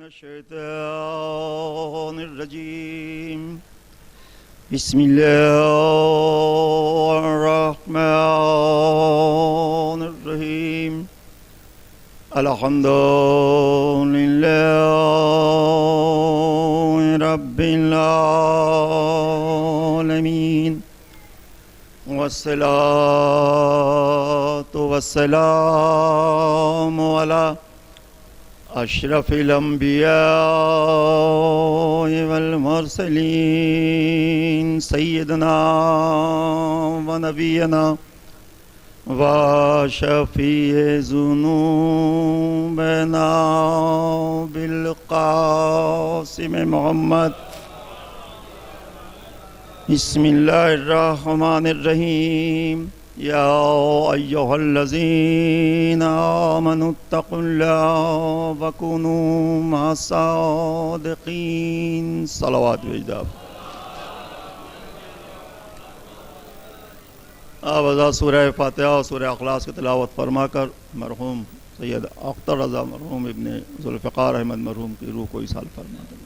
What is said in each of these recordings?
الشيطان الرجيم بسم الله الرحمن الرحيم الحمد لله رب العالمين والصلاة والسلام على اشرف الانبیاء والمرسلین سیدنا و نبینا و شفیع ذنوبنا بالقاسم محمد بسم اللہ الرحمن الرحیم یا ایہا الذین آمنوا اتقوا اللہ وکونوا مع الصادقین صلوات وجداب آوازہ سورہ فاتحہ اور سورہ اخلاص کی تلاوت فرما کر مرحوم سید اختر رضا مرحوم ابن ذوالفقار احمد مرحوم کی روح کو ایصال فرما دے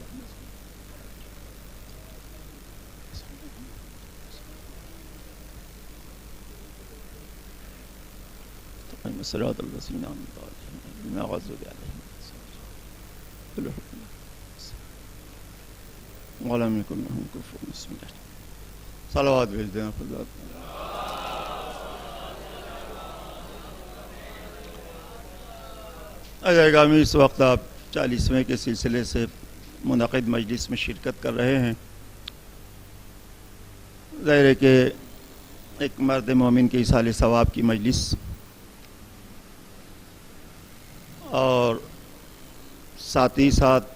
صراط الذین انعمت علیہم غیر المغضوب علیہم ولم یکن لهم کفوا احد بسم اللہ صلوات بھیجنا خدا گرامی اس وقت آپ 40ویں کے سلسلے سے منعقد مجلس میں شرکت کر رہے ہیں۔ ظاہر ہے کہ ایک مرد مومن کے ایصال ثواب کی مجلس اور ساتھ ہی ساتھ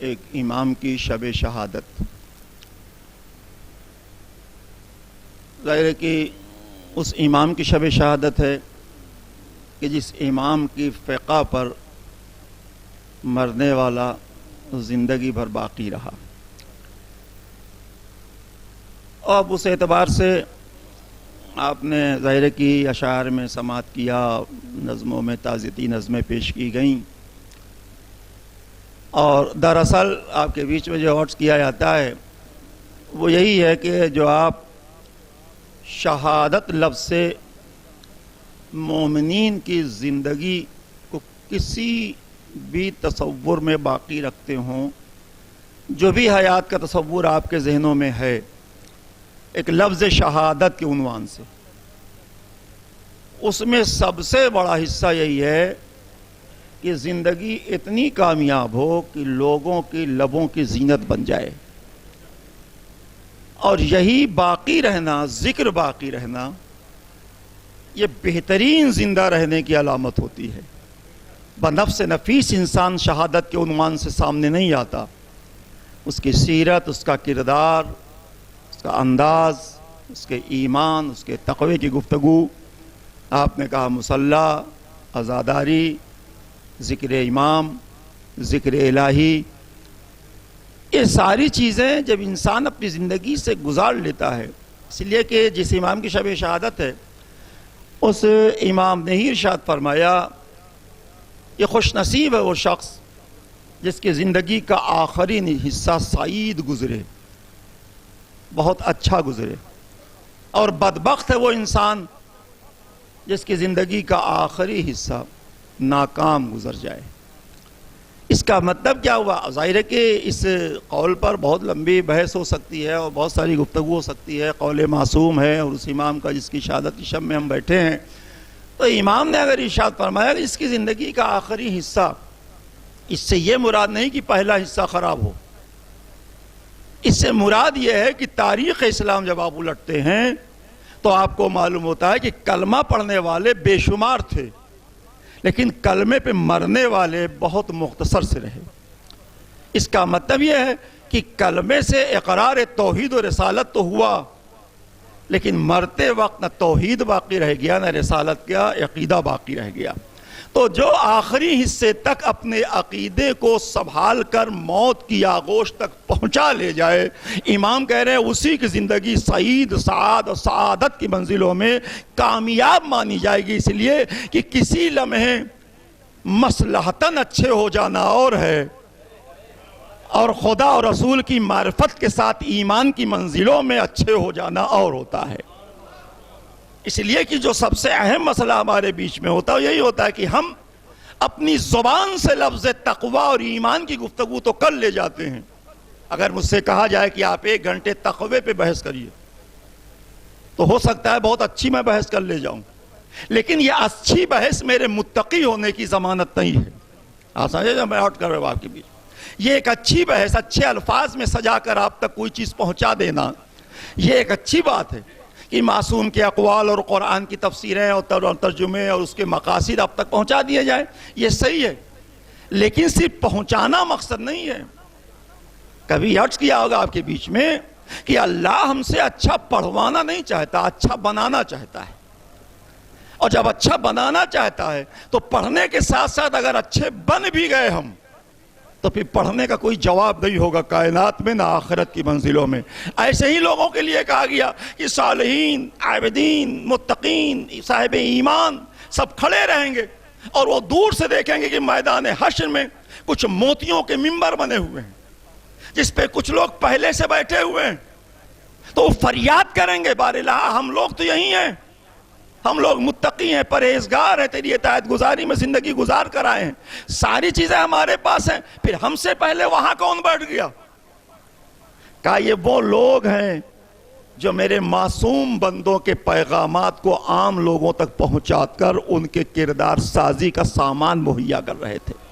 ایک امام کی شب شہادت۔ ظاہر ہے کہ اس امام کی شب شہادت ہے کہ جس امام کی فقہ پر مرنے والا زندگی بھر باقی رہا، اور اس اعتبار سے آپ نے ظاہر کی اشعار میں سماعت کیا، نظموں میں تعزیتی نظمیں پیش کی گئیں، اور دراصل آپ کے بیچ میں جو عرض کیا جاتا ہے وہ یہی ہے کہ جو آپ شہادت لفظ سے مومنین کی زندگی کو کسی بھی تصور میں باقی رکھتے ہوں، جو بھی حیات کا تصور آپ کے ذہنوں میں ہے، ایک لفظ شہادت کے عنوان سے، اس میں سب سے بڑا حصہ یہی ہے کہ زندگی اتنی کامیاب ہو کہ لوگوں کی لبوں کی زینت بن جائے، اور یہی باقی رہنا، ذکر باقی رہنا، یہ بہترین زندہ رہنے کی علامت ہوتی ہے۔ بنفس نفیس انسان شہادت کے عنوان سے سامنے نہیں آتا، اس کی سیرت، اس کا کردار، اس کا انداز، اس کے ایمان، اس کے تقوی کی گفتگو، آپ نے کہا مصلی، عزاداری، ذکر امام، ذکر الہی، یہ ساری چیزیں جب انسان اپنی زندگی سے گزار لیتا ہے، اس لیے کہ جس امام کی شب شہادت ہے اس امام نے ہی ارشاد فرمایا یہ خوش نصیب ہے وہ شخص جس کی زندگی کا آخری حصہ سعید گزرے، بہت اچھا گزرے، اور بدبخت ہے وہ انسان جس کی زندگی کا آخری حصہ ناکام گزر جائے۔ اس کا مطلب کیا ہوا؟ ظاہر ہے کہ اس قول پر بہت لمبی بحث ہو سکتی ہے اور بہت ساری گفتگو ہو سکتی ہے، قول معصوم ہے اور اس امام کا جس کی شہادت کی شب میں ہم بیٹھے ہیں، تو امام نے اگر ارشاد فرمایا کہ اس کی زندگی کا آخری حصہ، اس سے یہ مراد نہیں کہ پہلا حصہ خراب ہو، اس سے مراد یہ ہے کہ تاریخ اسلام جب آپ الٹتے ہیں تو آپ کو معلوم ہوتا ہے کہ کلمہ پڑھنے والے بے شمار تھے، لیکن کلمے پہ مرنے والے بہت مختصر سے رہے۔ اس کا مطلب یہ ہے کہ کلمے سے اقرار توحید و رسالت تو ہوا، لیکن مرتے وقت نہ توحید باقی رہ گیا، نہ رسالت کا عقیدہ باقی رہ گیا۔ تو جو آخری حصے تک اپنے عقیدے کو سنبھال کر موت کی آغوش تک پہنچا لے جائے، امام کہہ رہے ہیں اسی کی زندگی سعید، سعاد اور سعادت کی منزلوں میں کامیاب مانی جائے گی، اس لیے کہ کسی لمحے مصلحتاً اچھے ہو جانا اور ہے، اور خدا اور رسول کی معرفت کے ساتھ ایمان کی منزلوں میں اچھے ہو جانا اور ہوتا ہے۔ اس لیے کہ جو سب سے اہم مسئلہ ہمارے بیچ میں ہوتا ہے یہی ہوتا ہے کہ ہم اپنی زبان سے لفظ تقوی اور ایمان کی گفتگو تو کر لے جاتے ہیں۔ اگر مجھ سے کہا جائے کہ آپ 1 گھنٹے تقوی پہ بحث کریے تو ہو سکتا ہے بہت اچھی میں بحث کر لے جاؤں، لیکن یہ اچھی بحث میرے متقی ہونے کی ضمانت نہیں ہے۔ آپ سمجھے جو میں ہٹ کر رہا ہوں آپ کے بیچ، یہ ایک اچھی بحث اچھے الفاظ میں سجا کر آپ تک کوئی چیز پہنچا دینا، یہ ایک اچھی بات ہے کہ معصوم کے اقوال اور قرآن کی تفسیریں اور ترجمے اور اس کے مقاصد آپ تک پہنچا دیے جائیں، یہ صحیح ہے، لیکن صرف پہنچانا مقصد نہیں ہے۔ کبھی عرض کیا ہوگا آپ کے بیچ میں کہ اللہ ہم سے اچھا پڑھوانا نہیں چاہتا، اچھا بنانا چاہتا ہے، اور جب اچھا بنانا چاہتا ہے تو پڑھنے کے ساتھ ساتھ اگر اچھے بن بھی گئے ہم تو پھر پڑھنے کا کوئی جواب نہیں ہوگا کائنات میں نہ آخرت کی منزلوں میں۔ ایسے ہی لوگوں کے لیے کہا گیا کہ صالحین، عابدین، متقین، صاحب ایمان سب کھڑے رہیں گے اور وہ دور سے دیکھیں گے کہ میدان حشر میں کچھ موتیوں کے منبر بنے ہوئے ہیں جس پہ کچھ لوگ پہلے سے بیٹھے ہوئے ہیں، تو وہ فریاد کریں گے بار الہ ہم لوگ تو یہی ہیں، ہم لوگ متقی ہیں، پرہیزگار ہیں، تیری اطاعت گزاری میں زندگی گزار کر آئے ہیں، ساری چیزیں ہمارے پاس ہیں، پھر ہم سے پہلے وہاں کون بیٹھ گیا؟ کہا یہ وہ لوگ ہیں جو میرے معصوم بندوں کے پیغامات کو عام لوگوں تک پہنچا کر ان کے کردار سازی کا سامان مہیا کر رہے تھے۔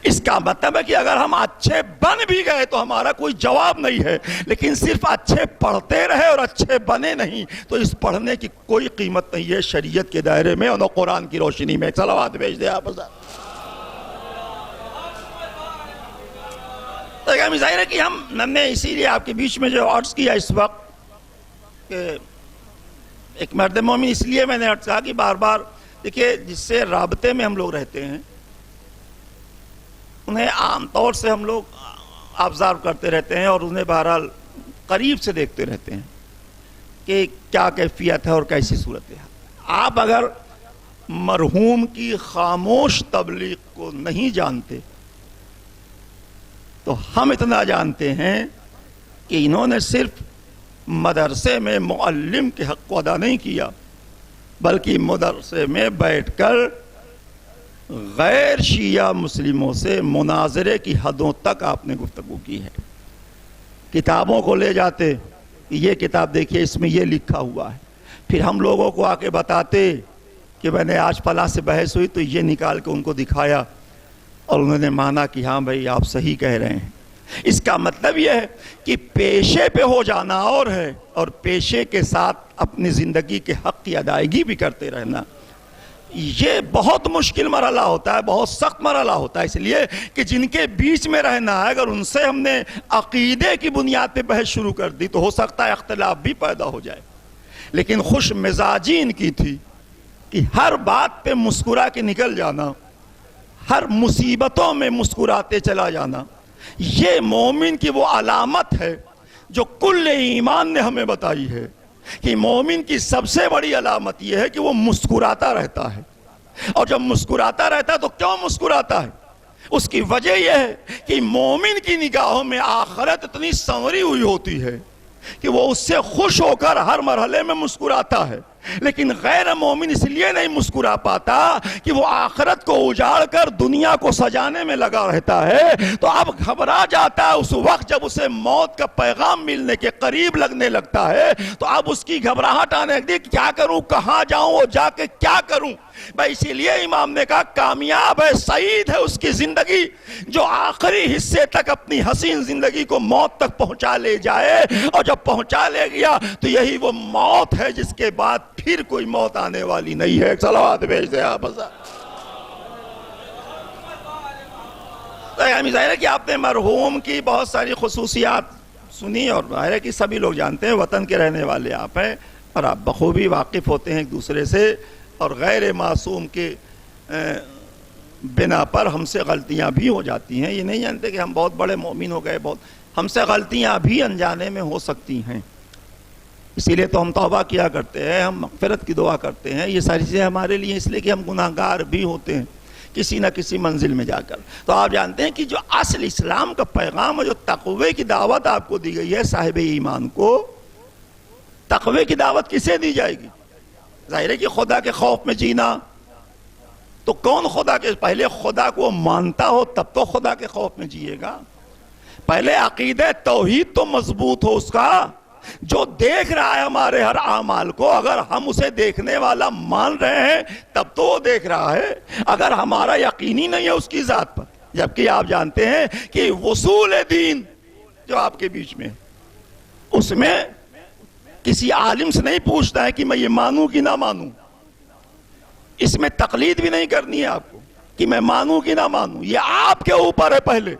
اس کا مطلب ہے کہ اگر ہم اچھے بن بھی گئے تو ہمارا کوئی جواب نہیں ہے، لیکن صرف اچھے پڑھتے رہے اور اچھے بنے نہیں تو اس پڑھنے کی کوئی قیمت نہیں ہے شریعت کے دائرے میں اور قرآن کی روشنی میں۔ ایک صلوات بھیج دے آپ حضرات۔ تو ظاہر ہے کہ ہم نے اسی لیے آپ کے بیچ میں جو عرض کیا اس وقت کہ ایک مرد مومن، اس لیے میں نے عرض کہا کہ بار بار دیکھیے جس سے رابطے میں ہم لوگ رہتے ہیں انہیں عام طور سے ہم لوگ آبزرو کرتے رہتے ہیں اور انہیں بہرحال قریب سے دیکھتے رہتے ہیں کہ کیا کیفیت ہے اور کیسی صورت ہے۔ آپ اگر مرحوم کی خاموش تبلیغ کو نہیں جانتے تو ہم اتنا جانتے ہیں کہ انہوں نے صرف مدرسے میں معلم کے حق کو ادا نہیں کیا بلکہ مدرسے میں بیٹھ کر غیر شیعہ مسلموں سے مناظرے کی حدوں تک آپ نے گفتگو کی ہے۔ کتابوں کو لے جاتے، یہ کتاب دیکھیے اس میں یہ لکھا ہوا ہے، پھر ہم لوگوں کو آ کے بتاتے کہ میں نے آج فلاں سے بحث ہوئی تو یہ نکال کے ان کو دکھایا اور انہوں نے مانا کہ ہاں بھائی آپ صحیح کہہ رہے ہیں۔ اس کا مطلب یہ ہے کہ پیشے پہ ہو جانا اور ہے، اور پیشے کے ساتھ اپنی زندگی کے حق کی ادائیگی بھی کرتے رہنا، یہ بہت مشکل مرحلہ ہوتا ہے، بہت سخت مرحلہ ہوتا ہے۔ اس لیے کہ جن کے بیچ میں رہنا ہے اگر ان سے ہم نے عقیدے کی بنیاد پہ بحث شروع کر دی تو ہو سکتا ہے اختلاف بھی پیدا ہو جائے، لیکن خوش مزاجی ان کی تھی کہ ہر بات پہ مسکرا کے نکل جانا، ہر مصیبتوں میں مسکراتے چلا جانا، یہ مومن کی وہ علامت ہے جو کل ایمان نے ہمیں بتائی ہے کہ مومن کی سب سے بڑی علامت یہ ہے کہ وہ مسکراتا رہتا ہے۔ اور جب مسکراتا رہتا ہے تو کیوں مسکراتا ہے؟ اس کی وجہ یہ ہے کہ مومن کی نگاہوں میں آخرت اتنی سنوری ہوئی ہوتی ہے کہ وہ اس سے خوش ہو کر ہر مرحلے میں مسکراتا ہے، لیکن غیر مومن اس لیے نہیں مسکرا پاتا کہ وہ آخرت کو اجاڑ کر دنیا کو سجانے میں لگا رہتا ہے، تو اب گھبرا جاتا ہے اس وقت جب اسے موت کا پیغام ملنے کے قریب لگنے لگتا ہے، تو اب اس کی گھبراہٹ آنے لگتی ہے کہ کیا کروں، کہاں جاؤں اور جا کے کیا کروں۔ بھائی اسی لیے امام نے کہا کامیاب ہے، سعید ہے اس کی زندگی جو آخری حصے تک اپنی حسین زندگی کو موت تک پہنچا لے جائے، اور جب پہنچا لے گیا تو یہی وہ موت ہے جس کے بعد پھر کوئی موت آنے والی نہیں ہے۔ صلوات بھیج دیں آپ حضرات۔ ظاہر ہے کہ آپ نے مرحوم کی بہت ساری خصوصیات سنی اور ظاہر ہے کہ سبھی لوگ جانتے ہیں، وطن کے رہنے والے آپ ہیں اور آپ بخوبی واقف ہوتے ہیں ایک دوسرے سے، اور غیر معصوم کے بنا پر ہم سے غلطیاں بھی ہو جاتی ہیں۔ یہ نہیں جانتے کہ ہم بہت بڑے مومن ہو گئے، ہم سے غلطیاں بھی انجانے میں ہو سکتی ہیں، اسی لیے تو ہم توبہ کیا کرتے ہیں، ہم مغفرت کی دعا کرتے ہیں، یہ ساری چیزیں ہمارے لیے اس لیے کہ ہم گناہگار بھی ہوتے ہیں۔ کسی نہ کسی منزل میں جا کر. تو آپ جانتے ہیں کہ جو اصل اسلام کا پیغام اور جو تقوی کی دعوت آپ کو دی گئی ہے صاحب ایمان کو، تقوی کی دعوت کسے دی جائے گی؟ ظاہر ہے کہ خدا کے خوف میں جینا. تو کون خدا کے، پہلے خدا کو مانتا ہو تب تو خدا کے خوف میں جیے گا. پہلے عقیدہ توحید تو مضبوط ہو اس کا. جو دیکھ رہا ہے ہمارے ہر اعمال کو، اگر ہم اسے دیکھنے والا مان رہے ہیں تب تو وہ دیکھ رہا ہے. اگر ہمارا یقینی نہیں ہے اس کی ذات پر، جبکہ آپ جانتے ہیں کہ وصول دین جو آپ کے بیچ میں، اس میں کسی عالم سے نہیں پوچھتا ہے کہ میں یہ مانوں کہ نہ مانوں. اس میں تقلید بھی نہیں کرنی ہے آپ کو کہ میں مانوں کہ نہ مانوں. یہ آپ کے اوپر ہے. پہلے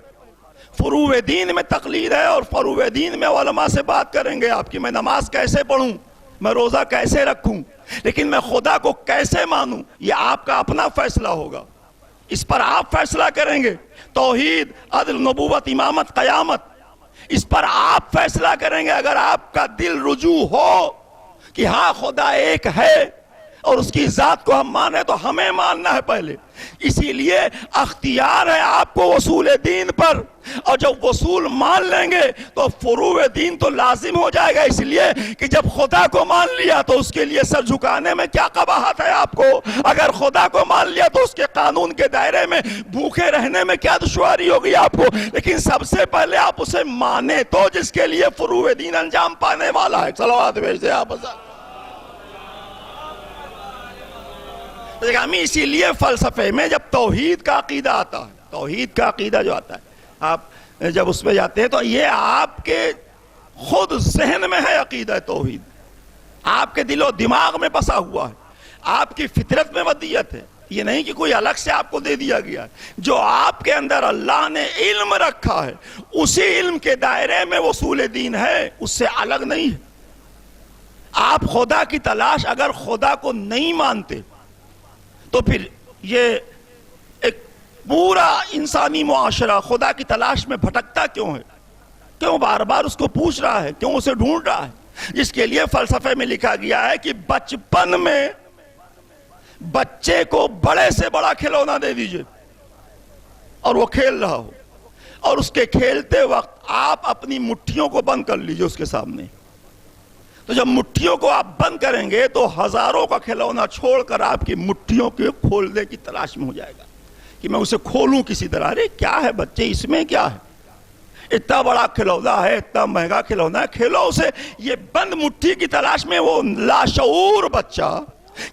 فروع دین میں تقلید ہے، اور فروع دین میں علماء سے بات کریں گے آپ کی میں نماز کیسے پڑھوں، میں روزہ کیسے رکھوں، لیکن میں خدا کو کیسے مانوں یہ آپ کا اپنا فیصلہ ہوگا. اس پر آپ فیصلہ کریں گے. توحید، عدل، نبوت، امامت، قیامت، اس پر آپ فیصلہ کریں گے. اگر آپ کا دل رجوع ہو کہ ہاں خدا ایک ہے اور اس کی ذات کو ہم مانیں تو ہمیں ماننا ہے پہلے. اسی لیے اختیار ہے آپ کو وصول دین پر، اور جب وصول مان لیں گے تو فروع دین تو لازم ہو جائے گا. اس لیے کہ جب خدا کو مان لیا تو اس کے لیے سر جھکانے میں کیا قباحت ہے آپ کو. اگر خدا کو مان لیا تو اس کے قانون کے دائرے میں بھوکے رہنے میں کیا دشواری ہوگی آپ کو. لیکن سب سے پہلے آپ اسے مانے تو جس کے لیے فروع دین انجام پانے والا ہے. صلوات بھیجتے آپ. اسی لیے فلسفے میں جب توحید کا عقیدہ آتا ہے، توحید کا عقیدہ جو آتا ہے، آپ جب اس میں جاتے ہیں تو یہ آپ کے خود ذہن میں ہے عقیدہ توحید، آپ کے دل و دماغ میں بسا ہوا ہے، آپ کی فطرت میں ودیت ہے. یہ نہیں کہ کوئی الگ سے آپ کو دے دیا گیا ہے. جو آپ کے اندر اللہ نے علم رکھا ہے اسی علم کے دائرے میں وصول دین ہے، اس سے الگ نہیں ہے. آپ خدا کی تلاش، اگر خدا کو نہیں مانتے تو پھر یہ ایک پورا انسانی معاشرہ خدا کی تلاش میں بھٹکتا کیوں ہے؟ کیوں بار بار اس کو پوچھ رہا ہے، کیوں اسے ڈھونڈ رہا ہے؟ جس کے لیے فلسفے میں لکھا گیا ہے کہ بچپن میں بچے کو بڑے سے بڑا کھلونا دے دیجئے اور وہ کھیل رہا ہو، اور اس کے کھیلتے وقت آپ اپنی مٹھیوں کو بند کر لیجئے اس کے سامنے. تو جب مٹھیوں کو آپ بند کریں گے تو ہزاروں کا کھلونا چھوڑ کر آپ کی مٹھیوں کے کھولنے کی تلاش میں ہو جائے گا کہ میں اسے کھولوں کسی طرح. ارے کیا ہے بچے، اس میں کیا ہے، اتنا بڑا کھلونا ہے، اتنا مہنگا کھلونا ہے، کھیلو اسے. یہ بند مٹھی کی تلاش میں وہ لاشعور بچہ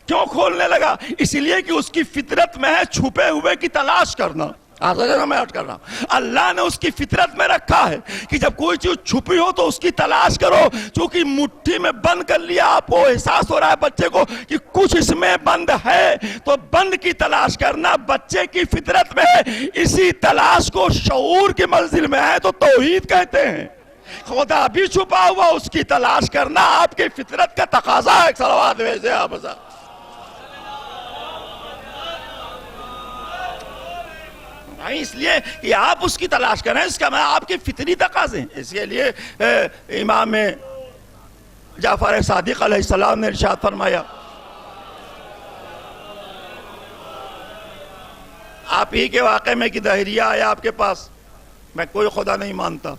کیوں کھولنے لگا؟ اس لیے کہ اس کی فطرت میں ہے چھپے ہوئے کی تلاش کرنا. میں کر رہا ہوں اللہ نے اس کی فطرت میں رکھا ہے کہ جب کوئی چیز چھپی ہو تو اس کی تلاش کرو. چونکہ مٹھی میں بند کر لیا، آپ کو احساس ہو رہا ہے بچے کو کہ کچھ اس میں بند ہے، تو بند کی تلاش کرنا بچے کی فطرت میں ہے. اسی تلاش کو شعور کی منزل میں ہے تو توحید کہتے ہیں. خدا بھی چھپا ہوا، اس کی تلاش کرنا آپ کی فطرت کا تقاضا ہے. صلوات بھیجتے آپ. اس لیے کہ آپ اس کی تلاش کریں، اس کا میں آپ کے فطری تقاضے ہیں. اس کے لیے امام جعفر صادق علیہ السلام نے ارشاد فرمایا، آپ ہی کے واقعے میں کہ دہریہ آیا آپ کے پاس، میں کوئی خدا نہیں مانتا.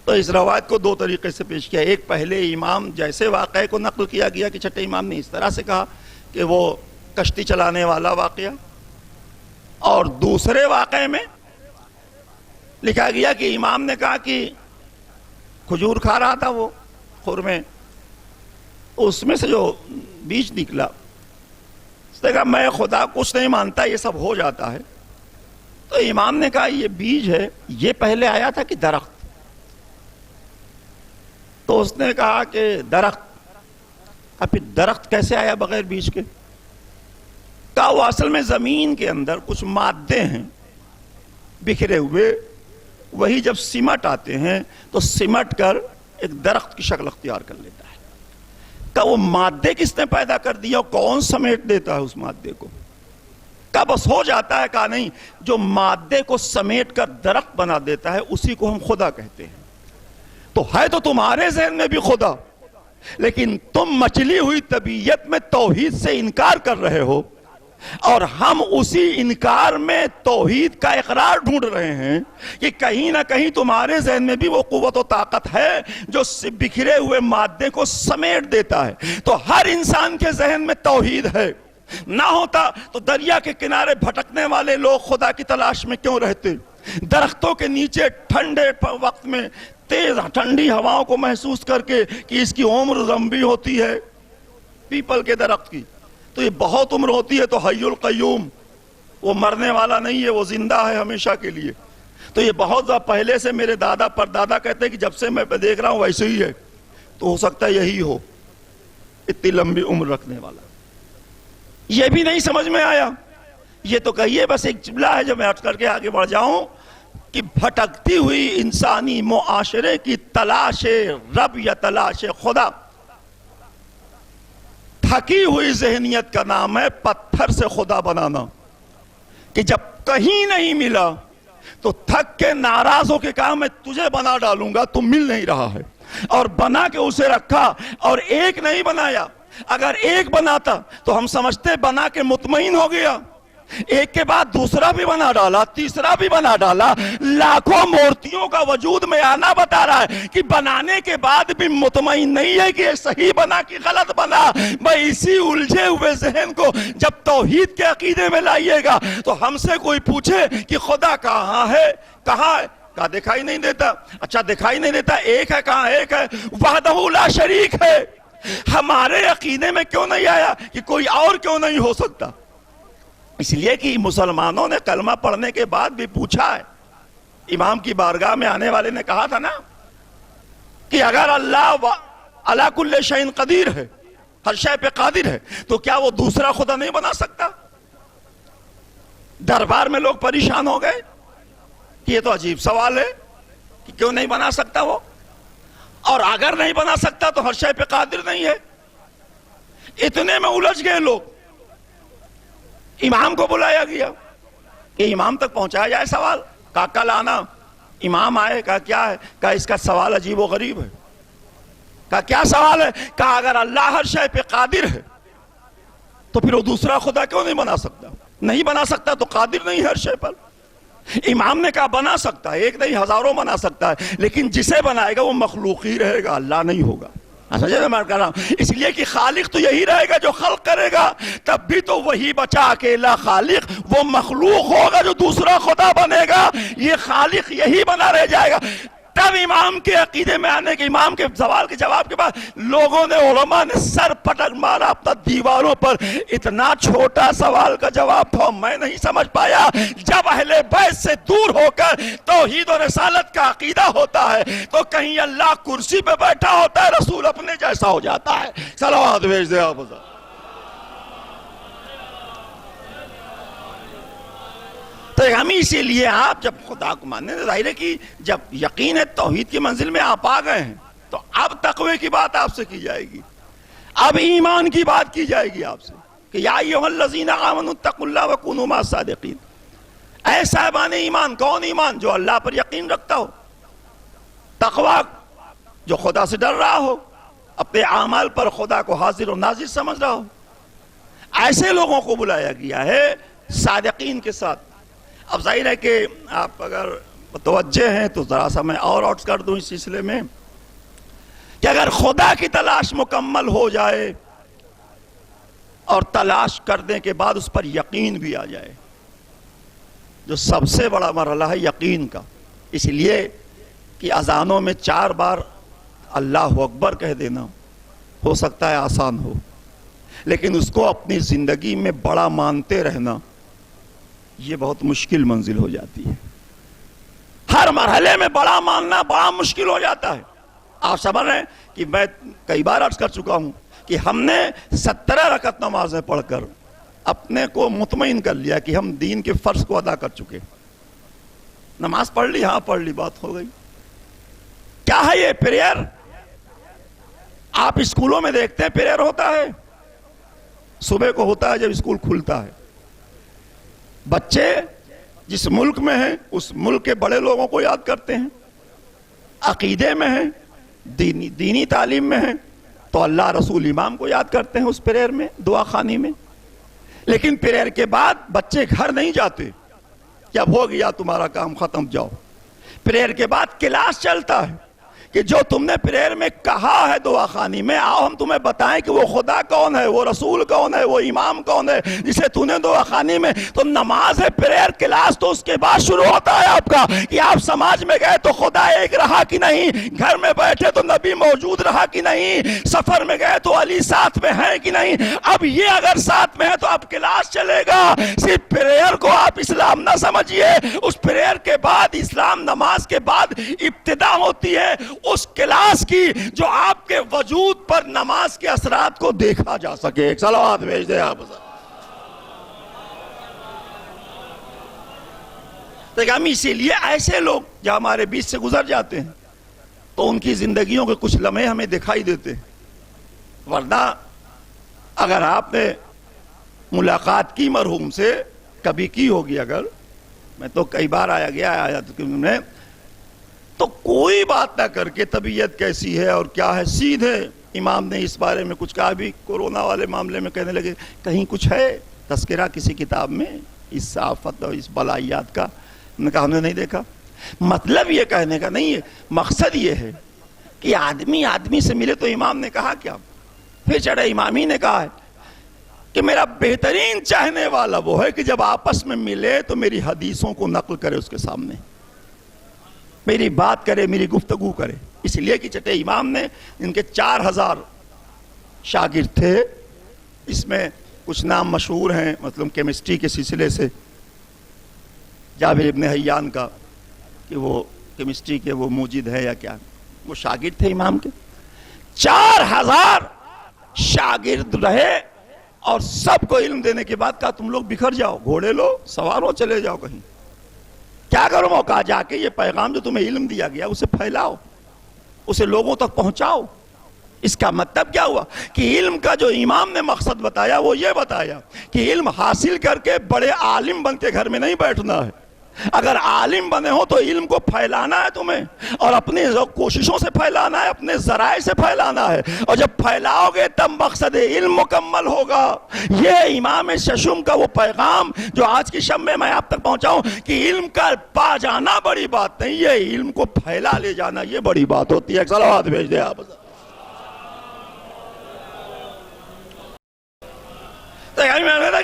تو اس روایت کو دو طریقے سے پیش کیا. ایک پہلے امام جیسے واقعے کو نقل کیا گیا کہ چھٹے امام نے اس طرح سے کہا کہ وہ کشتی چلانے والا واقعہ، اور دوسرے واقعے میں لکھا گیا کہ امام نے کہا کہ کھجور کھا رہا تھا وہ خور میں، اس میں سے جو بیج نکلا، اس نے کہا میں خدا کچھ نہیں مانتا، یہ سب ہو جاتا ہے. تو امام نے کہا یہ بیج ہے، یہ پہلے آیا تھا کہ درخت؟ تو اس نے کہا کہ درخت. اب پھر درخت کیسے آیا بغیر بیج کے؟ کہا وہ اصل میں زمین کے اندر کچھ مادے ہیں بکھرے ہوئے، وہی جب سمٹ آتے ہیں تو سمٹ کر ایک درخت کی شکل اختیار کر لیتا ہے. کہا وہ مادے کس نے پیدا کر دیا، کون سمیٹ دیتا ہے اس مادے کو؟ کہا بس ہو جاتا ہے. کہا نہیں، جو مادے کو سمیٹ کر درخت بنا دیتا ہے اسی کو ہم خدا کہتے ہیں. تو ہے تو تمہارے ذہن میں بھی خدا، لیکن تم مچلی ہوئی طبیعت میں توحید سے انکار کر رہے ہو. اور ہم اسی انکار میں توحید کا اقرار ڈھونڈ رہے ہیں کہ کہیں نہ کہیں تمہارے ذہن میں بھی وہ قوت و طاقت ہے جو بکھرے ہوئے مادے کو سمیٹ دیتا ہے. تو ہر انسان کے ذہن میں توحید ہے. نہ ہوتا تو دریا کے کنارے بھٹکنے والے لوگ خدا کی تلاش میں کیوں رہتے؟ درختوں کے نیچے ٹھنڈے وقت میں تیز ٹھنڈی ہواؤں کو محسوس کر کے کہ اس کی عمر لمبی ہوتی ہے، پیپل کے درخت کی تو یہ بہت عمر ہوتی ہے، تو حی القیوم، وہ مرنے والا نہیں ہے، وہ زندہ ہے ہمیشہ کے لیے. تو یہ بہت پہلے سے میرے دادا پر دادا کہتے ہیں کہ جب سے میں دیکھ رہا ہوں ویسے ہی ہے، تو ہو سکتا ہے یہی ہو اتنی لمبی عمر رکھنے والا. یہ بھی نہیں سمجھ میں آیا. یہ تو کہیے بس ایک جملہ ہے جو میں عرض کر کے آگے بڑھ جاؤں کہ بھٹکتی ہوئی انسانی معاشرے کی تلاش رب یا تلاش خدا، تھکی ہوئی ذہنیت کا نام ہے پتھر سے خدا بنانا. کہ جب کہیں نہیں ملا تو تھک کے ناراض ہو کے کہا میں تجھے بنا ڈالوں گا، تم مل نہیں رہا ہے، اور بنا کے اسے رکھا. اور ایک نہیں بنایا، اگر ایک بناتا تو ہم سمجھتے بنا کے مطمئن ہو گیا. ایک کے بعد دوسرا بھی بنا ڈالا، تیسرا بھی بنا ڈالا. لاکھوں مورتیوں کا وجود میں آنا بتا رہا ہے کہ بنانے کے بعد بھی مطمئن نہیں ہے کہ یہ صحیح بنا کہ غلط بنا. بھائی اسی الجھے ہوئے ذہن کو جب توحید کے عقیدے میں لائیے گا تو ہم سے کوئی پوچھے کہ خدا کہاں ہے، کہاں ہے، کہاں دکھائی نہیں دیتا. اچھا دکھائی نہیں دیتا، ایک ہے، کہاں ایک ہے، وحدہ لا شریک ہے. ہمارے عقیدے میں کیوں نہیں آیا کہ کوئی اور کیوں نہیں ہو سکتا؟ اس لیے کہ مسلمانوں نے کلمہ پڑھنے کے بعد بھی پوچھا ہے. امام کی بارگاہ میں آنے والے نے کہا تھا نا کہ اگر اللہ علی کل شیء قدیر ہے، ہر شے پہ قادر ہے، تو کیا وہ دوسرا خدا نہیں بنا سکتا؟ دربار میں لوگ پریشان ہو گئے کہ یہ تو عجیب سوال ہے کہ کیوں نہیں بنا سکتا وہ، اور اگر نہیں بنا سکتا تو ہر شے پہ قادر نہیں ہے. اتنے میں الجھ گئے لوگ. امام کو بلایا گیا کہ امام تک پہنچایا جائے سوال. کہا کل آنا. امام آئے. کہا کیا ہے؟ کہا اس کا سوال عجیب و غریب ہے. کہا کیا سوال ہے؟ کہا اگر اللہ ہر شے پہ قادر ہے تو پھر وہ دوسرا خدا کیوں نہیں بنا سکتا؟ نہیں بنا سکتا تو قادر نہیں ہے ہر شے پر. امام نے کہا بنا سکتا ہے، ایک نہیں ہزاروں بنا سکتا ہے، لیکن جسے بنائے گا وہ مخلوق ہی رہے گا، اللہ نہیں ہوگا. میں کہہ رہا ہوں اس لیے کہ خالق تو یہی رہے گا جو خلق کرے گا. تب بھی تو وہی بچا اکیلا خالق، وہ مخلوق ہوگا جو دوسرا خدا بنے گا، یہ خالق یہی بنا رہ جائے گا. تب امام کے عقیدے میں آنے کے، امام کے سوال کے جواب کے بعد لوگوں نے، علماء نے سر پٹک مارا اپنا دیواروں پر. اتنا چھوٹا سوال کا جواب تھا، میں نہیں سمجھ پایا. جب اہل بیت سے دور ہو کر توحید و رسالت کا عقیدہ ہوتا ہے تو کہیں اللہ کرسی پہ بیٹھا ہوتا ہے، رسول اپنے جیسا ہو جاتا ہے. صلوات بھیج دے آپ. تو ہم اسی لیے آپ جب خدا کو ماننے، ظاہر ہے کہ جب یقین ہے توحید کی منزل میں آپ آ گئے ہیں تو اب تقوی کی بات آپ سے کی جائے گی، اب ایمان کی بات کی جائے گی آپ سے کہ یا ایھا الذین آمنوا اتقوا اللہ وکونوا مع الصادقین. اے صاحبان ایمان. کون ایمان؟ جو اللہ پر یقین رکھتا ہو، تقوی جو خدا سے ڈر رہا ہو، اپنے اعمال پر خدا کو حاضر و ناظر سمجھ رہا ہو. ایسے لوگوں کو بلایا گیا ہے صادقین کے ساتھ. اب ظاہر ہے کہ آپ اگر متوجہ ہیں تو ذرا سا میں اور آؤٹ کر دوں اس سلسلے میں کہ اگر خدا کی تلاش مکمل ہو جائے اور تلاش کرنے کے بعد اس پر یقین بھی آ جائے، جو سب سے بڑا مرحلہ ہے یقین کا. اس لیے کہ اذانوں میں 4 بار اللہ اکبر کہہ دینا ہو سکتا ہے آسان ہو، لیکن اس کو اپنی زندگی میں بڑا مانتے رہنا یہ بہت مشکل منزل ہو جاتی ہے. ہر مرحلے میں بڑا ماننا بڑا مشکل ہو جاتا ہے. آپ سمجھ رہے ہیں کہ میں کئی بار عرض کر چکا ہوں کہ ہم نے 17 رکعت نمازیں پڑھ کر اپنے کو مطمئن کر لیا کہ ہم دین کے فرض کو ادا کر چکے. نماز پڑھ لی، ہاں پڑھ لی، بات ہو گئی. کیا ہے یہ پریئر؟ آپ اسکولوں میں دیکھتے ہیں پریئر ہوتا ہے، صبح کو ہوتا ہے جب اسکول کھلتا ہے. بچے جس ملک میں ہیں اس ملک کے بڑے لوگوں کو یاد کرتے ہیں، عقیدے میں ہیں، دینی تعلیم میں ہیں تو اللہ رسول امام کو یاد کرتے ہیں اس پریئر میں، دعا خانی میں. لیکن پریئر کے بعد بچے گھر نہیں جاتے کہ اب ہو گیا تمہارا کام ختم جاؤ. پریئر کے بعد کلاس چلتا ہے کہ جو تم نے پریئر میں کہا ہے دعا خوانی میں، آؤ ہم تمہیں بتائیں کہ وہ خدا کون ہے، وہ رسول کون ہے، وہ امام کون ہے جسے تو نے دعا خوانی میں. تو نماز ہے، پریئر کلاس تو اس کے بعد شروع ہوتا ہے آپ کا کہ آپ سماج میں گئے تو خدا ایک رہا کہ نہیں، گھر میں بیٹھے تو نبی موجود رہا کہ نہیں، سفر میں گئے تو علی ساتھ میں ہے کہ نہیں. اب یہ اگر ساتھ میں ہے تو اب کلاس چلے گا. صرف پریئر کو آپ اسلام نہ سمجھیے، اس پریئر کے بعد اسلام، نماز کے بعد ابتدا ہوتی ہے اس کلاس کی جو آپ کے وجود پر نماز کے اثرات کو دیکھا جا سکے. ایک صلوات بھیج دیں آپ. ہم اسی لیے ایسے لوگ جو ہمارے بیچ سے گزر جاتے ہیں تو ان کی زندگیوں کے کچھ لمحے ہمیں دکھائی دیتے ہیں. ورنہ اگر آپ نے ملاقات کی مرحوم سے، کبھی کی ہوگی، اگر میں تو کئی بار آیا تو کوئی بات نہ کر کے طبیعت کیسی ہے اور کیا ہے، سیدھے امام نے اس بارے میں کچھ کہا. بھی کورونا والے معاملے میں کہنے لگے کہیں کچھ ہے تذکرہ کسی کتاب میں اس آفت اور اس بلائیات کا؟ ہم نے کہا ہم نے نہیں دیکھا. مطلب یہ کہنے کا نہیں ہے، مقصد یہ ہے کہ آدمی آدمی سے ملے. تو امام نے کہا کیا؟ پھر چڑھے امام ہی نے کہا ہے کہ میرا بہترین چاہنے والا وہ ہے کہ جب آپس میں ملے تو میری حدیثوں کو نقل کرے، اس کے سامنے میری بات کرے، میری گفتگو کرے. اس لیے کہ چٹے امام نے، ان کے 4000 شاگرد تھے، اس میں کچھ نام مشہور ہیں، مطلب کیمسٹری کے سلسلے سے جابر ابن حیان کا، کہ وہ کیمسٹری کے وہ موجد ہے یا کیا، وہ شاگرد تھے امام کے. 4000 شاگرد رہے اور سب کو علم دینے کے بعد کہا تم لوگ بکھر جاؤ، گھوڑے لو، سوار ہو، چلے جاؤ کہیں. کیا کرو؟ موقع جا کے یہ پیغام جو تمہیں علم دیا گیا اسے پھیلاؤ، اسے لوگوں تک پہنچاؤ. اس کا مطلب کیا ہوا کہ علم کا جو امام نے مقصد بتایا وہ یہ بتایا کہ علم حاصل کر کے بڑے عالم بن کے گھر میں نہیں بیٹھنا ہے. اگر عالم بنے ہو تو علم کو پھیلانا ہے تمہیں، اور اپنی کوششوں سے پھیلانا ہے، اپنے ذرائع سے پھیلانا ہے. اور جب پھیلاؤ گے تب مقصد علم مکمل ہوگا. یہ امام ششم کا وہ پیغام جو آج کی شب میں آپ تک پہنچاؤں کہ علم کا پا جانا بڑی بات نہیں، یہ علم کو پھیلا لے جانا یہ بڑی بات ہوتی ہے. صلوات بھیج دیں آپ. تو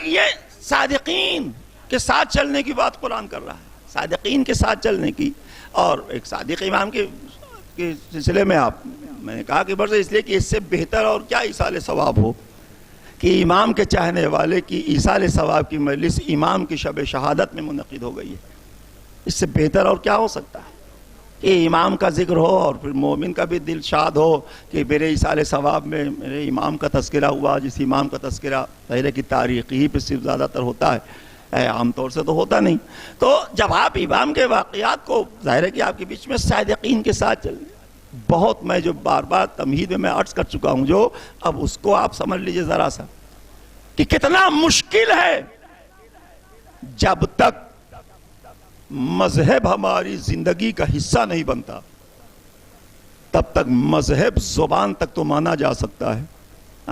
یہ صادقین کے ساتھ چلنے کی بات قرآن کر رہا ہے، صادقین کے ساتھ چلنے کی. اور ایک صادق امام کے سلسلے میں میں نے کہا کہ برس اس لیے کہ اس سے بہتر اور کیا ایصال ثواب ہو کہ امام کے چاہنے والے کی ایصال ثواب کی مجلس امام کی شب شہادت میں منعقد ہو گئی ہے. اس سے بہتر اور کیا ہو سکتا ہے کہ امام کا ذکر ہو اور پھر مومن کا بھی دل شاد ہو کہ میرے ایصال ثواب میں میرے امام کا تذکرہ ہوا. جس امام کا تذکرہ پہلے کی تاریخ ہی پہ صرف زیادہ تر ہوتا ہے، عام طور سے تو ہوتا نہیں. تو جب آپ امام کے واقعات کو، ظاہر ہے کہ آپ کے بیچ میں صادقین کے ساتھ چل بہت، میں جو بار بار تمہید میں عرض کر چکا ہوں، جو اب اس کو آپ سمجھ لیجئے ذرا سا کہ کتنا مشکل ہے جب تک مذہب ہماری زندگی کا حصہ نہیں بنتا تب تک مذہب زبان تک تو مانا جا سکتا ہے،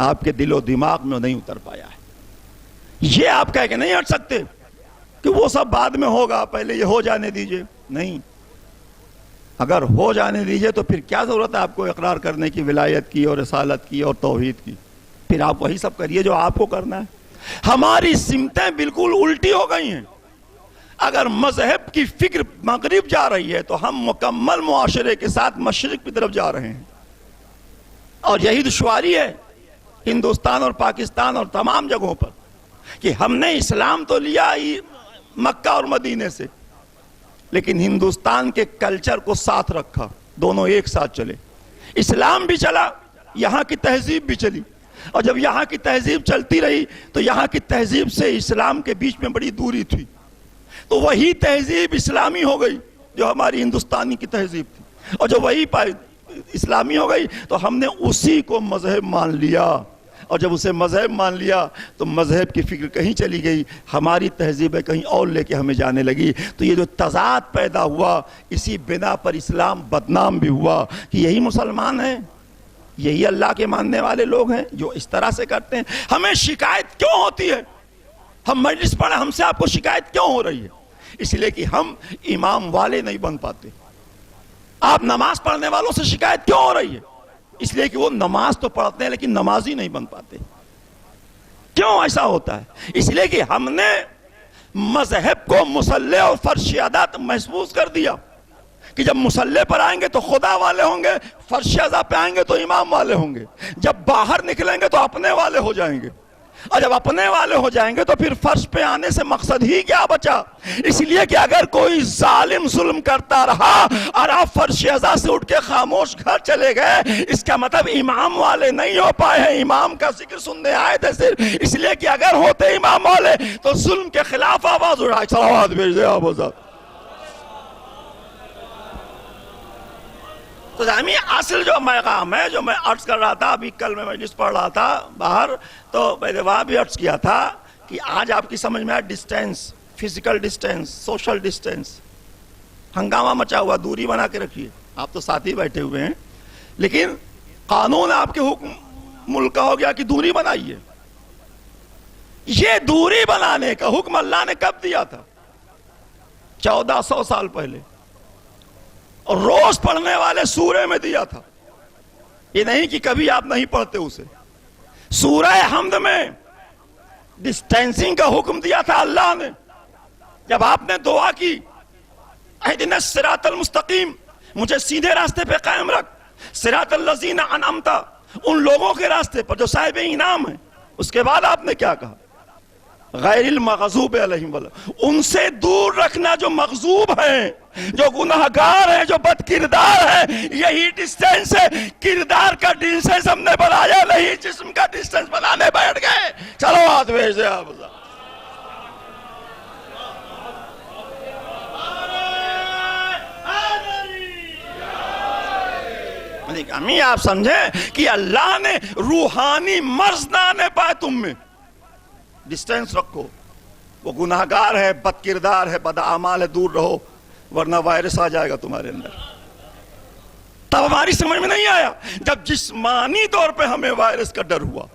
آپ کے دل و دماغ میں نہیں اتر پایا ہے. یہ آپ کہہ کے نہیں ہٹ سکتے کہ وہ سب بعد میں ہوگا، پہلے یہ ہو جانے دیجئے. نہیں، اگر ہو جانے دیجئے تو پھر کیا ضرورت ہے آپ کو اقرار کرنے کی، ولایت کی اور رسالت کی اور توحید کی؟ پھر آپ وہی سب کریے جو آپ کو کرنا ہے. ہماری سمتیں بالکل الٹی ہو گئی ہیں. اگر مذہب کی فکر مغرب جا رہی ہے تو ہم مکمل معاشرے کے ساتھ مشرق کی طرف جا رہے ہیں. اور یہی دشواری ہے ہندوستان اور پاکستان اور تمام جگہوں پر کہ ہم نے اسلام تو لیا مکہ اور مدینے سے، لیکن ہندوستان کے کلچر کو ساتھ رکھا، دونوں ایک ساتھ چلے. اسلام بھی چلا، یہاں کی تہذیب بھی چلی، اور جب یہاں کی تہذیب چلتی رہی تو یہاں کی تہذیب سے اسلام کے بیچ میں بڑی دوری تھی. تو وہی تہذیب اسلامی ہو گئی جو ہماری ہندوستانی کی تہذیب تھی، اور جب وہی اسلامی ہو گئی تو ہم نے اسی کو مذہب مان لیا. اور جب اسے مذہب مان لیا تو مذہب کی فکر کہیں چلی گئی، ہماری تہذیبیں کہیں اور لے کے ہمیں جانے لگی. تو یہ جو تضاد پیدا ہوا، اسی بنا پر اسلام بدنام بھی ہوا کہ یہی مسلمان ہیں، یہی اللہ کے ماننے والے لوگ ہیں جو اس طرح سے کرتے ہیں. ہمیں شکایت کیوں ہوتی ہے ہم مجلس پڑھیں، ہم سے آپ کو شکایت کیوں ہو رہی ہے؟ اس لیے کہ ہم امام والے نہیں بن پاتے۔ آپ نماز پڑھنے والوں سے شکایت کیوں ہو رہی ہے؟ اس لیے کہ وہ نماز تو پڑھتے ہیں لیکن نمازی نہیں بن پاتے۔ کیوں ایسا ہوتا ہے؟ اس لیے کہ ہم نے مذہب کو مصلی اور فرش عادات محسوس کر دیا کہ جب مصلی پر آئیں گے تو خدا والے ہوں گے، فرش اعضاء پہ آئیں گے تو امام والے ہوں گے، جب باہر نکلیں گے تو اپنے والے ہو جائیں گے، اور جب اپنے والے ہو جائیں گے تو پھر فرش پہ آنے سے مقصد ہی کیا بچا؟ اس لیے کہ اگر کوئی ظالم ظلم کرتا رہا اور آپ فرش اعضاء سے اٹھ کے خاموش گھر چلے گئے، اس کا مطلب امام والے نہیں ہو پائے ہیں، امام کا ذکر سننے آئے تھے صرف اس لیے کہ اگر ہوتے امام والے تو ظلم کے خلاف آواز اٹھائے، صلوات بھیج دے آپ حضرات۔ تو اصل جو پیغام ہے جو میں عرض کر رہا تھا، ابھی کل میں مجلس پڑھ رہا تھا باہر، تو میں نے وہاں بھی عرض کیا تھا کہ آج آپ کی سمجھ میں آیا distance, physical distance, social distance, ہنگامہ مچا ہوا، دوری بنا کے رکھیے۔ آپ تو ساتھ ہی بیٹھے ہوئے ہیں لیکن قانون آپ کے حکم ملک کا ہو گیا کہ دوری بنائیے۔ یہ دوری بنانے کا حکم اللہ نے کب دیا تھا؟ 1400 سال پہلے، اور روز پڑھنے والے سورے میں دیا تھا۔ یہ نہیں کہ کبھی آپ نہیں پڑھتے اسے۔ سورہ حمد میں ڈسٹینسنگ کا حکم دیا تھا اللہ نے۔ جب آپ نے دعا کی اہدنا الصراط المستقیم، مجھے سیدھے راستے پہ قائم رکھ، صراط الذین انعمت، ان لوگوں کے راستے پر جو صاحب انعام ہیں، اس کے بعد آپ نے کیا کہا؟ غیر المغضوب علیہم ولا، ان سے دور رکھنا جو مغضوب ہیں، جو گناہگار ہیں، جو بد کردار ہیں۔ یہی ڈسٹینس ہے۔ کردار کا ڈسٹینس ہم نے بنایا نہیں، جسم کا ڈسٹینس بنانے بیٹھ گئے۔ چلو ہاتھ بھیج دے آپ۔ امی آپ سمجھیں کہ اللہ نے روحانی مرض نہ آنے پائے تم میں۔ ڈسٹینس رکھو، وہ گناہگار ہے، بد کردار ہے، بد اعمال ہے، دور رہو ورنہ وائرس آ جائے گا تمہارے اندر۔ تب ہماری سمجھ میں نہیں آیا، جب جسمانی طور پہ ہمیں وائرس کا ڈر ہوا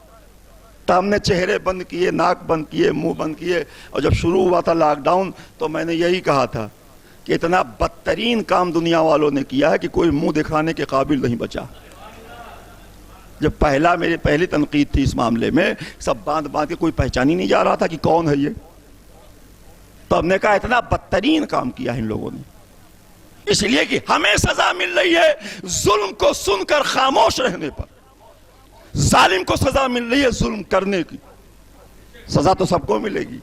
تو ہم نے چہرے بند کیے، ناک بند کیے، منہ بند کیے، اور جب شروع ہوا تھا لاک ڈاؤن تو میں نے یہی کہا تھا کہ اتنا بدترین کام دنیا والوں نے کیا ہے کہ کوئی منہ دکھانے کے قابل نہیں بچا۔ جب میری پہلی تنقید تھی اس معاملے میں، سب باندھ کے کوئی پہچان ہی نہیں جا رہا تھا کہ کون ہے یہ، تو ہم نے کہا اتنا بدترین کام کیا ہے ان لوگوں نے۔ اس لیے کہ ہمیں سزا مل رہی ہے ظلم کو سن کر خاموش رہنے پر، ظالم کو سزا مل رہی ہے ظلم کرنے کی۔ سزا تو سب کو ملے گی،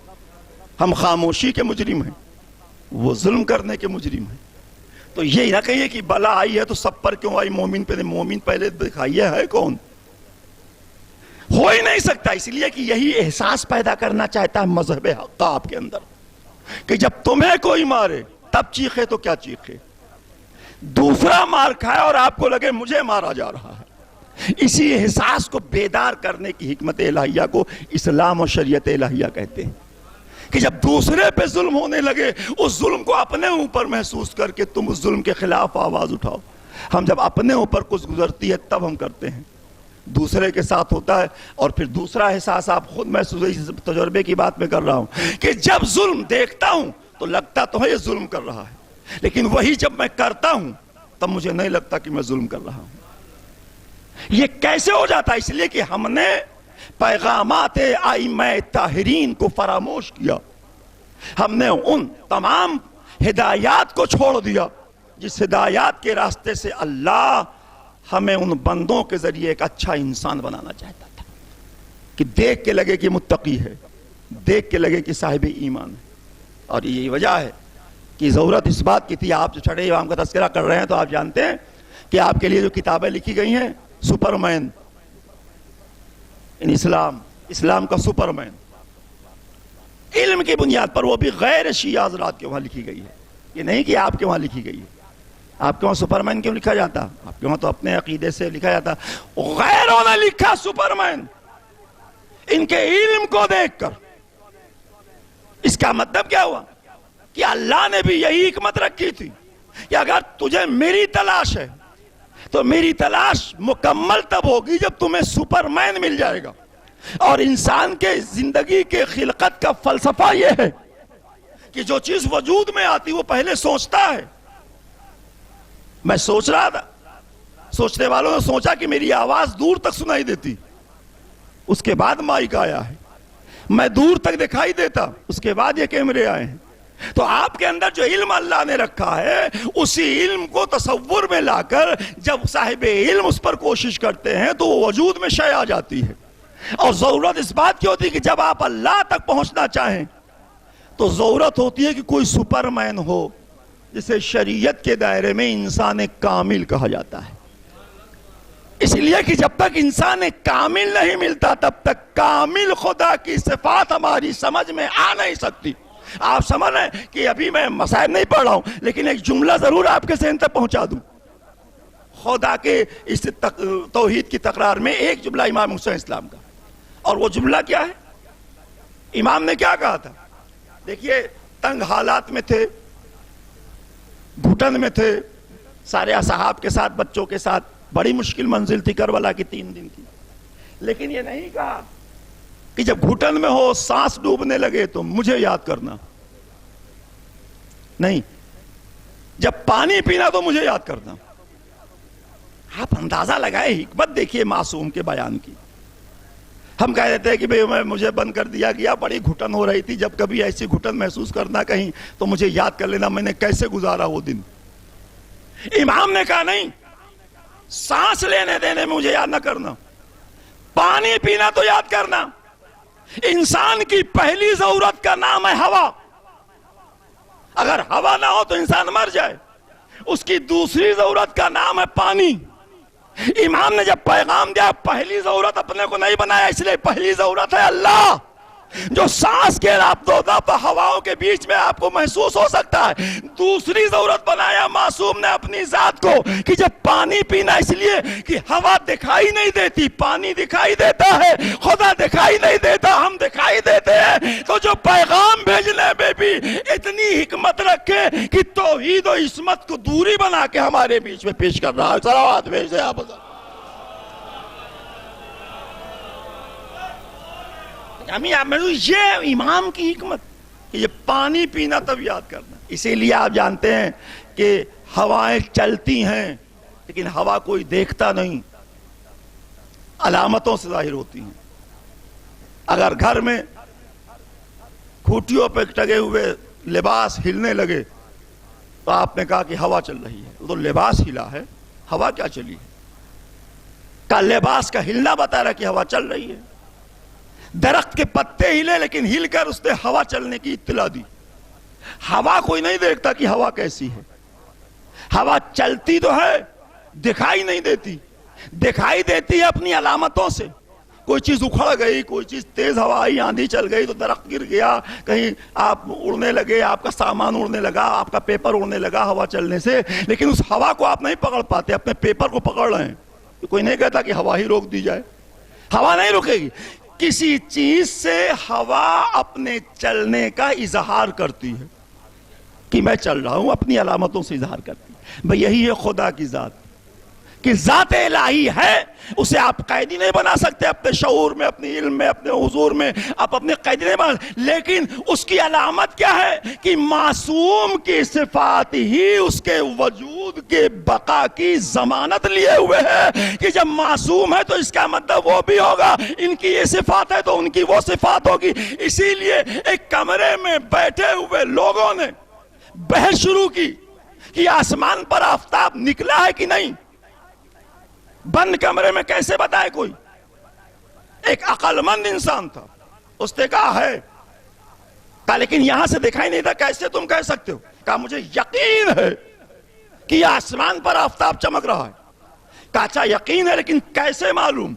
ہم خاموشی کے مجرم ہیں، وہ ظلم کرنے کے مجرم ہیں۔ تو یہ نہ کہیے کہ بلا آئی ہے تو سب پر کیوں آئی، مومن پہ مومن پہلے دکھائیے ہے کون، ہو ہی نہیں سکتا۔ اس لیے کہ یہی احساس پیدا کرنا چاہتا ہے مذہب حق آپ کے اندر کہ جب تمہیں کوئی مارے تب چیخے تو کیا چیخے، دوسرا مار کھائے اور آپ کو لگے مجھے مارا جا رہا ہے۔ اسی احساس کو بیدار کرنے کی حکمت الہیہ کو اسلام اور شریعت الہیہ کہتے ہیں کہ جب دوسرے پہ ظلم ہونے لگے اس ظلم کو اپنے اوپر محسوس کر کے تم اس ظلم کے خلاف آواز اٹھاؤ۔ ہم جب اپنے اوپر کچھ گزرتی ہے تب ہم کرتے ہیں، دوسرے کے ساتھ ہوتا ہے اور پھر دوسرا احساس آپ خود محسوس، اس تجربے کی بات میں کر رہا ہوں کہ جب ظلم دیکھتا ہوں تو لگتا تو ہے یہ ظلم کر رہا ہے، لیکن وہی جب میں کرتا ہوں تب مجھے نہیں لگتا کہ میں ظلم کر رہا ہوں۔ یہ کیسے ہو جاتا ہے؟ اس لیے کہ ہم نے پیغامات ائمہ طاہرین کو فراموش کیا، ہم نے ان تمام ہدایات کو چھوڑ دیا جس ہدایات کے راستے سے اللہ ہمیں ان بندوں کے ذریعے ایک اچھا انسان بنانا چاہتا تھا کہ دیکھ کے لگے کہ متقی ہے، دیکھ کے لگے کہ صاحب ایمان ہے۔ اور یہی وجہ ہے کہ ضرورت اس بات کی تھی، آپ جو چھٹے امام کا تذکرہ کر رہے ہیں تو آپ جانتے ہیں کہ آپ کے لیے جو کتابیں لکھی گئی ہیں، سپرمین ان اسلام کا سپرمین، علم کی بنیاد پر، وہ بھی غیر شیعہ حضرات کے وہاں لکھی گئی ہے، یہ نہیں کہ آپ کے وہاں لکھی گئی ہے۔ آپ کے وہاں سپرمین کیوں لکھا جاتا؟ آپ کے وہاں تو اپنے عقیدے سے لکھا جاتا۔ غیروں نے لکھا سپرمین ان کے علم کو دیکھ کر۔ اس کا مطلب کیا ہوا کہ اللہ نے بھی یہی حکمت رکھی تھی کہ اگر تجھے میری تلاش ہے تو میری تلاش مکمل تب ہوگی جب تمہیں سپرمین مل جائے گا۔ اور انسان کے زندگی کے خلقت کا فلسفہ یہ ہے کہ جو چیز وجود میں آتی وہ پہلے سوچتا ہے. میں سوچ رہا تھا، سوچنے والوں نے سوچا کہ میری آواز دور تک سنائی دیتی، اس کے بعد مائک آیا ہے. میں دور تک دکھائی دیتا، اس کے بعد یہ کیمرے آئے ہیں. تو آپ کے اندر جو علم اللہ نے رکھا ہے، اسی علم کو تصور میں لا کر جب صاحب علم اس پر کوشش کرتے ہیں تو وہ وجود میں شے آ جاتی ہے. اور ضرورت اس بات کی ہوتی ہے کہ جب آپ اللہ تک پہنچنا چاہیں تو ضرورت ہوتی ہے کہ کوئی سپرمین ہو، جسے شریعت کے دائرے میں انسان کامل کہا جاتا ہے. اس لیے کہ جب تک انسان کامل نہیں ملتا تب تک کامل خدا کی صفات ہماری سمجھ میں آ نہیں سکتی. آپ سمجھ رہے ہیں کہ ابھی میں مسائل نہیں پڑھ رہا ہوں، لیکن ایک جملہ ضرور آپ کے ذہن تک پہنچا دوں. خدا کے اس توحید کی تقرار میں ایک جملہ امام حسین اسلام کا، اور وہ جملہ کیا ہے؟ امام نے کیا کہا تھا؟ دیکھیے، تنگ حالات میں تھے، گھٹن میں تھے، سارے اصحاب کے ساتھ، بچوں کے ساتھ، بڑی مشکل منزل تھی کربلا کی 3 دن کی. لیکن یہ نہیں کہا کہ جب گھٹن میں ہو، سانس ڈوبنے لگے تو مجھے یاد کرنا. نہیں، جب پانی پینا تو مجھے یاد کرنا. آپ اندازہ لگائے، حکمت دیکھیے معصوم کے بیان کی. ہم کہہ دیتے ہیں کہ بھئی مجھے بند کر دیا گیا، بڑی گھٹن ہو رہی تھی، جب کبھی ایسی گھٹن محسوس کرنا کہیں تو مجھے یاد کر لینا میں نے کیسے گزارا وہ دن. امام نے کہا نہیں، سانس لینے دینے میں مجھے یاد نہ کرنا، پانی پینا تو یاد کرنا. انسان کی پہلی ضرورت کا نام ہے ہوا. اگر ہوا نہ ہو تو انسان مر جائے. اس کی دوسری ضرورت کا نام ہے پانی. امام نے جب پیغام دیا، پہلی ضرورت اپنے کو نہیں بنایا، اس لیے پہلی ضرورت ہے اللہ، جو سانس کے رابطہ ہواؤں کے بیچ میں آپ کو محسوس ہو سکتا ہے. دوسری ضرورت بنایا معصوم نے اپنی ذات کو کہ جب پانی پینا، اس لیے کہ ہوا دکھائی نہیں دیتی، پانی دکھائی دیتا ہے، خدا دکھائی نہیں دیتا، ہم دکھائی دیتے ہیں. تو جو پیغام بھیجنے میں بھی اتنی حکمت رکھے کہ توحید و عصمت کو دوری بنا کے ہمارے بیچ میں پیش کر رہا ہے. صلوات بھیج دیں آپ. یہ امام کی حکمت کہ یہ پانی پینا تب یاد کرنا. اسی لیے آپ جانتے ہیں کہ ہوائیں چلتی ہیں لیکن ہوا کوئی دیکھتا نہیں، علامتوں سے ظاہر ہوتی ہیں. اگر گھر میں کھوٹیوں پہ ٹگے ہوئے لباس ہلنے لگے تو آپ نے کہا کہ ہوا چل رہی ہے. تو لباس ہلا ہے، ہوا کیا چلی ہے؟ کا لباس کا ہلنا بتا رہا کہ ہوا چل رہی ہے. درخت کے پتے ہلے لیکن ہل کر اس نے ہوا چلنے کی اطلاع دی. ہوا کوئی نہیں دیکھتا کہ ہوا کیسی ہے. ہوا چلتی تو ہے، دکھائی نہیں دیتی. دکھائی دیتی ہے اپنی علامتوں سے. کوئی چیز اکھڑ گئی، کوئی چیز تیز ہوا آئی، آندھی چل گئی تو درخت گر گیا، کہیں آپ اڑنے لگے، آپ کا سامان اڑنے لگا، آپ کا پیپر اڑنے لگا ہوا چلنے سے. لیکن اس ہوا کو آپ نہیں پکڑ پاتے، اپنے پیپر کو پکڑ رہے ہیں. کوئی نہیں کہتا کہ ہوا ہی روک دی جائے. ہوا نہیں رکے گی. کسی چیز سے ہوا اپنے چلنے کا اظہار کرتی ہے کہ میں چل رہا ہوں، اپنی علامتوں سے اظہار کرتی ہے. بھئی یہی ہے خدا کی ذات کہ ذات الہی ہے. اسے آپ قیدی نہیں بنا سکتے اپنے شعور میں، اپنے علم میں، اپنے حضور میں آپ اپنے قیدی نہیں بنا سکتے. لیکن اس کی علامت کیا ہے کہ معصوم کی صفات ہی اس کے وجود کے بقا کی ضمانت لیے ہوئے ہے کہ جب معصوم ہے تو اس کا مطلب وہ بھی ہوگا، ان کی یہ صفات ہے تو ان کی وہ صفات ہوگی. اسی لیے ایک کمرے میں بیٹھے ہوئے لوگوں نے بحث شروع کی کہ آسمان پر آفتاب نکلا ہے کہ نہیں. بند کمرے میں کیسے بتائے کوئی؟ ایک عقل مند انسان تھا، اس نے کہا ہے. کہا لیکن یہاں سے دکھائی نہیں تھا، کیسے تم کہہ سکتے ہو؟ کہا مجھے یقین ہے کہ آسمان پر آفتاب چمک رہا ہے. کہا اچھا یقین ہے لیکن کیسے معلوم؟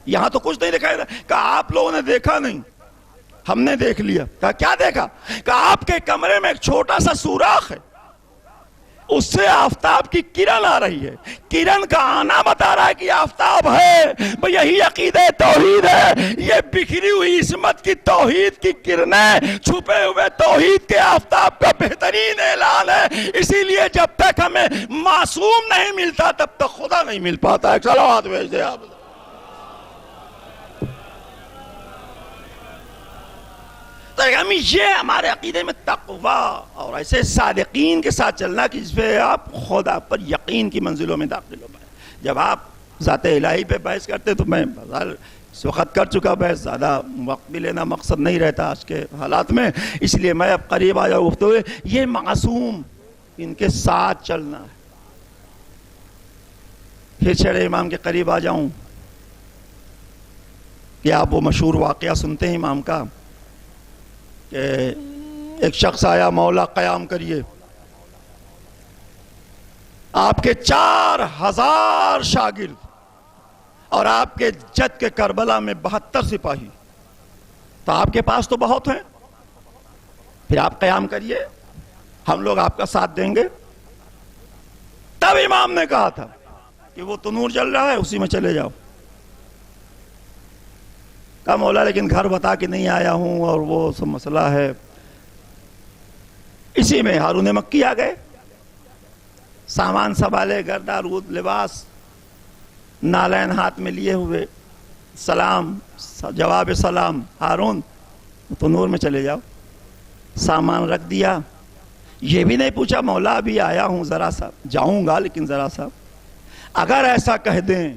یہاں تو کچھ نہیں دکھائی رہا. کہا آپ لوگوں نے دیکھا نہیں، ہم نے دیکھ لیا. کہا کیا دیکھا؟ کہا آپ کے کمرے میں ایک چھوٹا سا سوراخ ہے، اس سے آفتاب کی کرن آ رہی ہے. کرن کا آنا بتا رہا ہے کہ آفتاب ہے. بھئی یہی عقیدہ توحید ہے. یہ بکھری ہوئی عصمت کی توحید کی کرنیں، چھپے ہوئے توحید کے آفتاب کا بہترین اعلان ہے. اسی لیے جب تک ہمیں معصوم نہیں ملتا تب تک خدا نہیں مل پاتا ہے. صلوات بھیج دیں آپ. طریقہ میں یہ ہمارے عقیدے میں تقوی اور ایسے صادقین کے ساتھ چلنا کہ جس پہ آپ خود آپ پر یقین کی منزلوں میں داخل ہو پائے. جب آپ ذات الہی پہ بحث کرتے تو میں اس وقت کر چکا بحث, زیادہ وقت بھی لینا مقصد نہیں رہتا آج کے حالات میں, اس لیے میں اب قریب آ جاؤں گفتگو. یہ معصوم, ان کے ساتھ چلنا ہے. پھر چھڑے امام کے قریب آ جاؤں کہ آپ وہ مشہور واقعہ سنتے ہیں امام کا کہ ایک شخص آیا, مولا قیام کریے. آپ کے 4000 شاگرد اور آپ کے جد کے کربلا میں 72 سپاہی, تو آپ کے پاس تو بہت ہیں, پھر آپ قیام کریے, ہم لوگ آپ کا ساتھ دیں گے. تب امام نے کہا تھا کہ وہ تنور جل رہا ہے اسی میں چلے جاؤ. کہا مولا لیکن گھر بتا کے نہیں آیا ہوں اور وہ سب مسئلہ ہے. اسی میں ہارون مکی آ گئے, سامان سنبھالے, گردارود, لباس, نالین ہاتھ میں لیے ہوئے, سلام, جواب سلام. ہارون تنور میں چلے جاؤ. سامان رکھ دیا, یہ بھی نہیں پوچھا مولا ابھی آیا ہوں, ذرا سا جاؤں گا لیکن ذرا سا. اگر ایسا کہہ دیں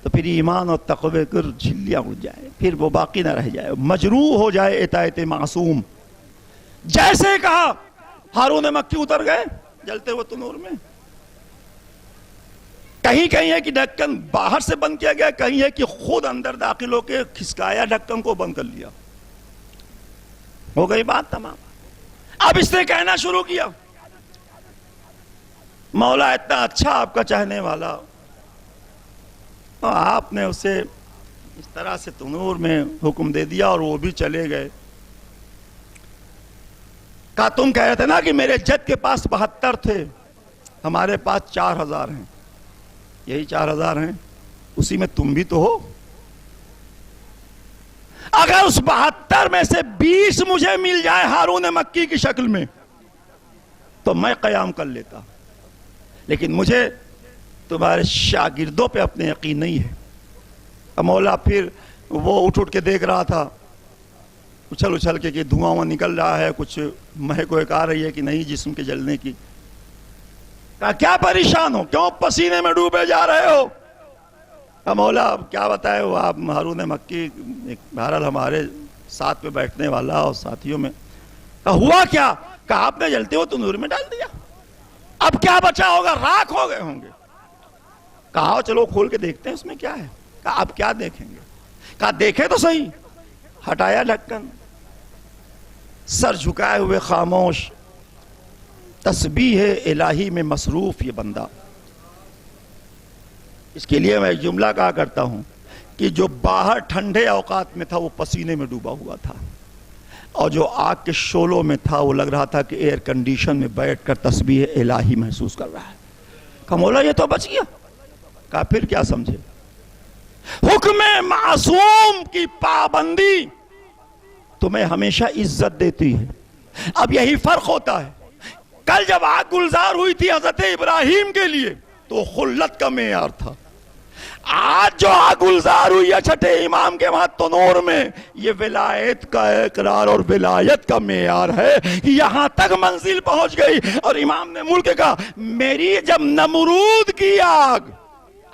تو پھر ایمان اور تقوی کر جھلیاں اڑ جائے, پھر وہ باقی نہ رہ جائے, مجروح ہو جائے اطاعت معصوم. جیسے کہا ہارون مکی اتر گئے جلتے ہوئے تنور میں. کہیں کہیں ہے کہ ڈھکن باہر سے بند کیا گیا, کہیں ہے کہ خود اندر داخل ہو کے کھسکایا ڈھکن کو, بند کر لیا. ہو گئی بات تمام. اب اس نے کہنا شروع کیا مولا اتنا اچھا آپ کا چاہنے والا, آپ نے اسے اس طرح سے تنور میں حکم دے دیا اور وہ بھی چلے گئے. کہا تم کہہ رہے تھے نا کہ میرے جد کے پاس 72 تھے, ہمارے پاس 4000 ہیں. یہی 4000 ہیں, اسی میں تم بھی تو ہو. اگر اس 72 میں سے 20 مجھے مل جائے ہارون مکی کی شکل میں تو میں قیام کر لیتا, لیکن مجھے تمہارے شاگردوں پہ اپنے یقین نہیں ہے. مولا پھر وہ اٹھ کے دیکھ رہا تھا, اچھل اچھل کے کہ دھواں نکل رہا ہے, کچھ مہک وہک آ رہی ہے کہ نہیں جسم کے جلنے کی. کہا کیا پریشان ہو, کیوں پسینے میں ڈوبے جا رہے ہو؟ کہا مولا اب کیا بتائے, وہ آپ ہارون مکی بہرحال ہمارے ساتھ پہ بیٹھنے والا اور ساتھیوں میں. کہا ہوا کیا؟ کہا آپ نے جلتے ہو تنور میں ڈال دیا, اب کیا بچا ہوگا, راکھ ہو گئے ہوں گے. کہا چلو کھول کے دیکھتے ہیں اس میں کیا ہے. کہا اب کیا دیکھیں گے؟ کہا دیکھیں تو صحیح. ہٹایا ڈھکن, سر جھکائے ہوئے خاموش, تسبیح الہی میں مصروف یہ بندہ. اس کے لیے میں ایک جملہ کہا کرتا ہوں کہ جو باہر ٹھنڈے اوقات میں تھا وہ پسینے میں ڈوبا ہوا تھا, اور جو آگ کے شعلوں میں تھا وہ لگ رہا تھا کہ ایئر کنڈیشن میں بیٹھ کر تسبیح الہی محسوس کر رہا ہے. کہا مولا یہ تو بچ گیا. کہا پھر کیا سمجھے, حکم معصوم کی پابندی تمہیں ہمیشہ عزت دیتی ہے. اب یہی فرق ہوتا ہے, کل جب آگ گلزار ہوئی تھی حضرت ابراہیم کے لیے تو خلت کا معیار تھا, آج جو آگ گلزار ہوئی ہے چھٹے امام کے وہاں تنور میں, یہ ولایت کا اقرار اور ولایت کا معیار ہے. یہاں تک منزل پہنچ گئی اور امام نے مڑ کے کہا میری جب نمرود کی آگ,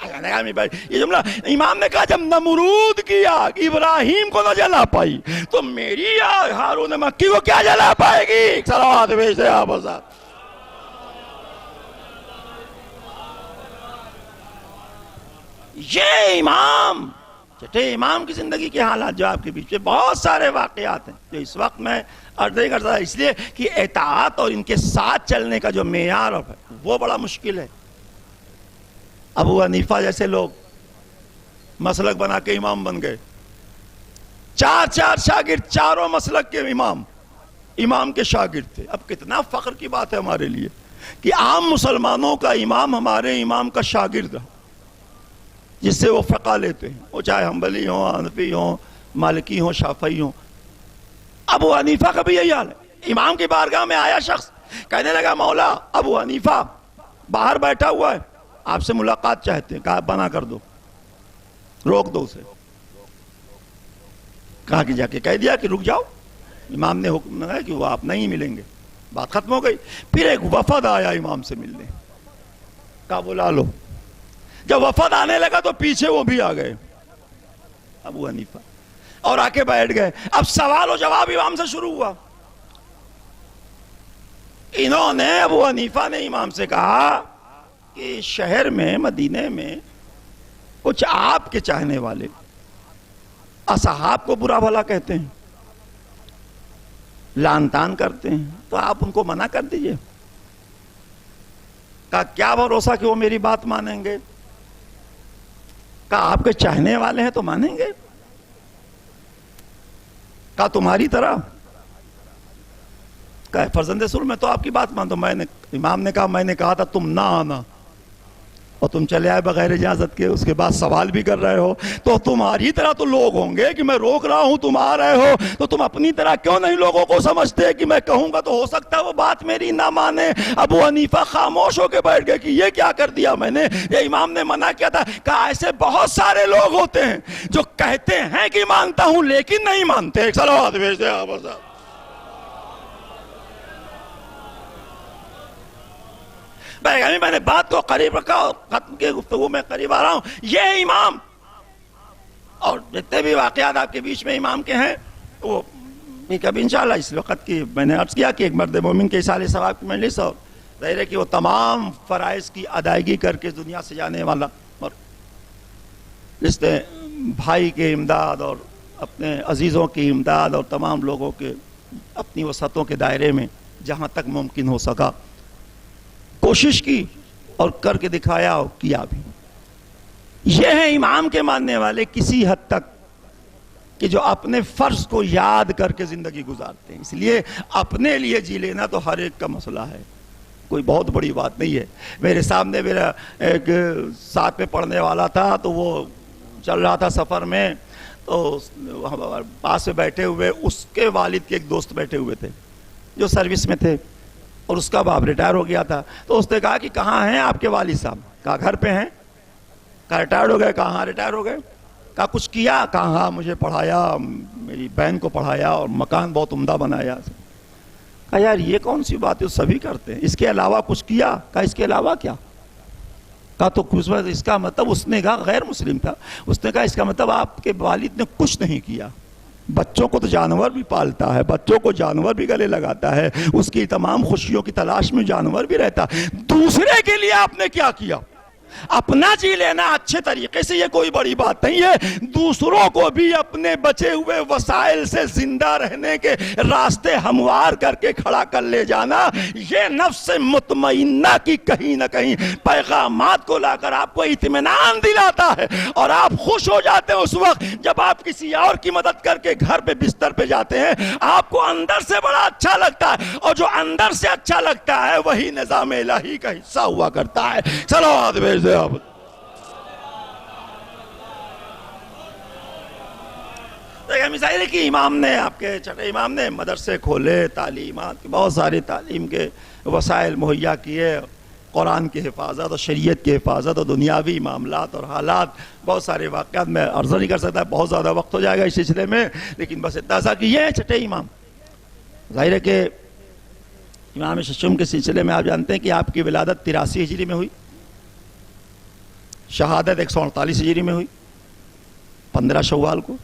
یہ جملہ امام نے کہا جب نمرود کی آگ ابراہیم کو نہ جلا پائی تو میری آگ ہارون مکی کو کیا جلا پائے گی. صلوات بھیجتے آپ حضرات. یہ امام چھٹے امام کی زندگی کے حالات جو آپ کے بیچ میں بہت سارے واقعات ہیں جو اس وقت میں عرض نہیں کرتا, اس لیے کہ اطاعت اور ان کے ساتھ چلنے کا جو معیار ہے وہ بڑا مشکل ہے. ابو حنیفہ جیسے لوگ مسلک بنا کے امام بن گئے, 4 شاگرد, چاروں مسلک کے امام کے شاگرد تھے. اب کتنا فخر کی بات ہے ہمارے لیے کہ عام مسلمانوں کا امام ہمارے امام کا شاگرد رہا, جس سے وہ فقہ لیتے ہیں, وہ چاہے حنبلی ہوں, حنفی ہوں, مالکی ہوں, شافعی ہوں. ابو حنیفہ کا بھی یہی حال ہے. امام کی بارگاہ میں آیا شخص کہنے لگا مولا ابو حنیفہ باہر بیٹھا ہوا ہے, آپ سے ملاقات چاہتے ہیں. کہا بنا کر دو, روک دو اسے. کہا کہ جا کے کہہ دیا کہ رک جاؤ. امام نے حکم لگایا کہ وہ آپ نہیں ملیں گے. بات ختم ہو گئی. پھر ایک وفد آیا امام سے ملنے, کہا بلا لو. جب وفد آنے لگا تو پیچھے وہ بھی آ گئے ابو حنیفہ, اور آ کے بیٹھ گئے. اب سوال و جواب امام سے شروع ہوا. انہوں نے, ابو حنیفہ نے امام سے کہا کہ شہر میں, مدینے میں کچھ آپ کے چاہنے والے اصحاب کو برا بھلا کہتے ہیں, لعن طعن کرتے ہیں, تو آپ ان کو منع کر دیجئے. کہا کیا بھروسہ کہ وہ میری بات مانیں گے؟ کہا آپ کے چاہنے والے ہیں تو مانیں گے. کہا تمہاری طرح. کہا فرزند رسول میں تو آپ کی بات مانتا ہوں. امام نے کہا میں نے کہا تھا تم نہ آنا اور تم چلے آئے بغیر اجازت کے, اس کے بعد سوال بھی کر رہے ہو. تو تمہاری طرح تو لوگ ہوں گے کہ میں روک رہا ہوں, تم آ رہے ہو, تو تم اپنی طرح کیوں نہیں لوگوں کو سمجھتے کہ میں کہوں گا تو ہو سکتا ہے وہ بات میری نہ مانے. ابو حنیفہ خاموش ہو کے بیٹھ گئے کہ یہ کیا کر دیا میں نے, یہ امام نے منع کیا تھا. کہا ایسے بہت سارے لوگ ہوتے ہیں جو کہتے ہیں کہ مانتا ہوں لیکن نہیں مانتے. ایک صلوات بھیج دیں آپ صاحب. میں نے بات کو قریب رکھا اور ختم کے گفتگو میں قریب آ رہا ہوں. یہ امام اور جتنے بھی واقعات آپ کے بیچ میں امام کے ہیں وہ کبھی انشاءاللہ اس وقت کی میں نے عرض کیا کہ ایک مرد مومن کے اصال ثواب کی مجلس, اور ظاہر ہے کہ وہ تمام فرائض کی ادائیگی کر کے دنیا سے جانے والا, اور جس نے بھائی کی امداد اور اپنے عزیزوں کی امداد اور تمام لوگوں کے اپنی وسعتوں کے دائرے میں جہاں تک ممکن ہو سکا کوشش کی اور کر کے دکھایا اور کیا بھی. یہ ہیں امام کے ماننے والے کسی حد تک کہ جو اپنے فرض کو یاد کر کے زندگی گزارتے ہیں. اس لیے اپنے لیے جی لینا تو ہر ایک کا مسئلہ ہے, کوئی بہت بڑی بات نہیں ہے. میرے سامنے میرا ایک ساتھ میں پڑھنے والا تھا, تو وہ چل رہا تھا سفر میں, تو پاس میں بیٹھے ہوئے اس کے والد کے ایک دوست بیٹھے ہوئے تھے جو سروس میں تھے, اور اس کا باپ ریٹائر ہو گیا تھا. تو اس نے کہا کہ کہاں ہیں آپ کے والد صاحب؟ کہا گھر پہ ہیں. کہا ریٹائر ہو گئے؟ کہا ہاں ریٹائر ہو گئے. کہا کچھ کیا؟ کہا ہاں مجھے پڑھایا, میری بہن کو پڑھایا اور مکان بہت عمدہ بنایا. کہا یار یہ کون سی بات ہے, سبھی کرتے ہیں, اس کے علاوہ کچھ کیا؟ کہا اس کے علاوہ کیا؟ کہا تو اس کا مطلب, اس نے کہا غیر مسلم تھا, اس نے کہا اس کا مطلب آپ کے والد نے کچھ نہیں کیا. بچوں کو تو جانور بھی پالتا ہے, بچوں کو جانور بھی گلے لگاتا ہے, اس کی تمام خوشیوں کی تلاش میں جانور بھی رہتا. دوسرے کے لیے آپ نے کیا کیا؟ اپنا جی لینا اچھے طریقے سے یہ کوئی بڑی بات نہیں ہے, دوسروں کو بھی اپنے بچے ہوئے وسائل سے زندہ رہنے کے راستے ہموار کر کے کھڑا کر لے جانا, یہ نفس مطمئنہ کی کہیں نہ کہیں پیغامات کو لا کر آپ کو اطمینان دلاتا ہے, اور آپ خوش ہو جاتے ہیں اس وقت جب آپ کسی اور کی مدد کر کے گھر پہ بستر پہ جاتے ہیں. آپ کو اندر سے بڑا اچھا لگتا ہے, اور جو اندر سے اچھا لگتا ہے وہی نظام الہی کا حصہ ہوا کرتا ہے. صلوات بھیج دے آپ. مثال ہے کہ امام نے, آپ کے چھٹے امام نے مدرسے کھولے, تعلیمات بہت ساری تعلیم کے وسائل مہیا کیے, قرآن کی حفاظت اور شریعت کی حفاظت اور دنیاوی معاملات اور حالات, بہت سارے واقعات میں عرض نہیں کر سکتا, بہت زیادہ وقت ہو جائے گا اس سلسلے میں, لیکن بس اتنا سا کہ یہ ہے چھٹے امام. ظاہر ہے کہ امام ششم کے سلسلے میں آپ جانتے ہیں کہ آپ کی ولادت 83 ہجری میں ہوئی, شہادت 148 ہجری میں ہوئی 15 شوال کو,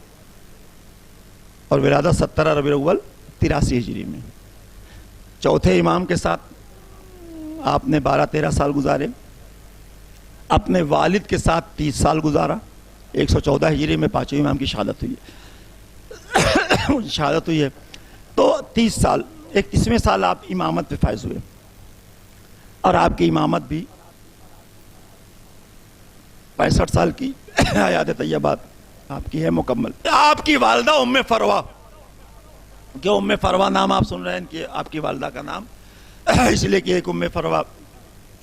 اور ولادت 17 ربیع الاول 83 ہجری میں. چوتھے امام کے ساتھ آپ نے 12-13 سال گزارے, اپنے والد کے ساتھ 30 سال گزارا. 114 ہجری میں پانچویں امام کی شہادت ہوئی ہے. تو 30 سال, 31ویں سال آپ امامت پہ فائز ہوئے, اور آپ کی امامت بھی 65 سال کی حیات طیبات آپ کی ہے مکمل. آپ کی والدہ ام فروا, کیوں ام فروا نام آپ سن رہے ہیں کہ آپ کی والدہ کا نام, اس لیے کہ ایک ام فروا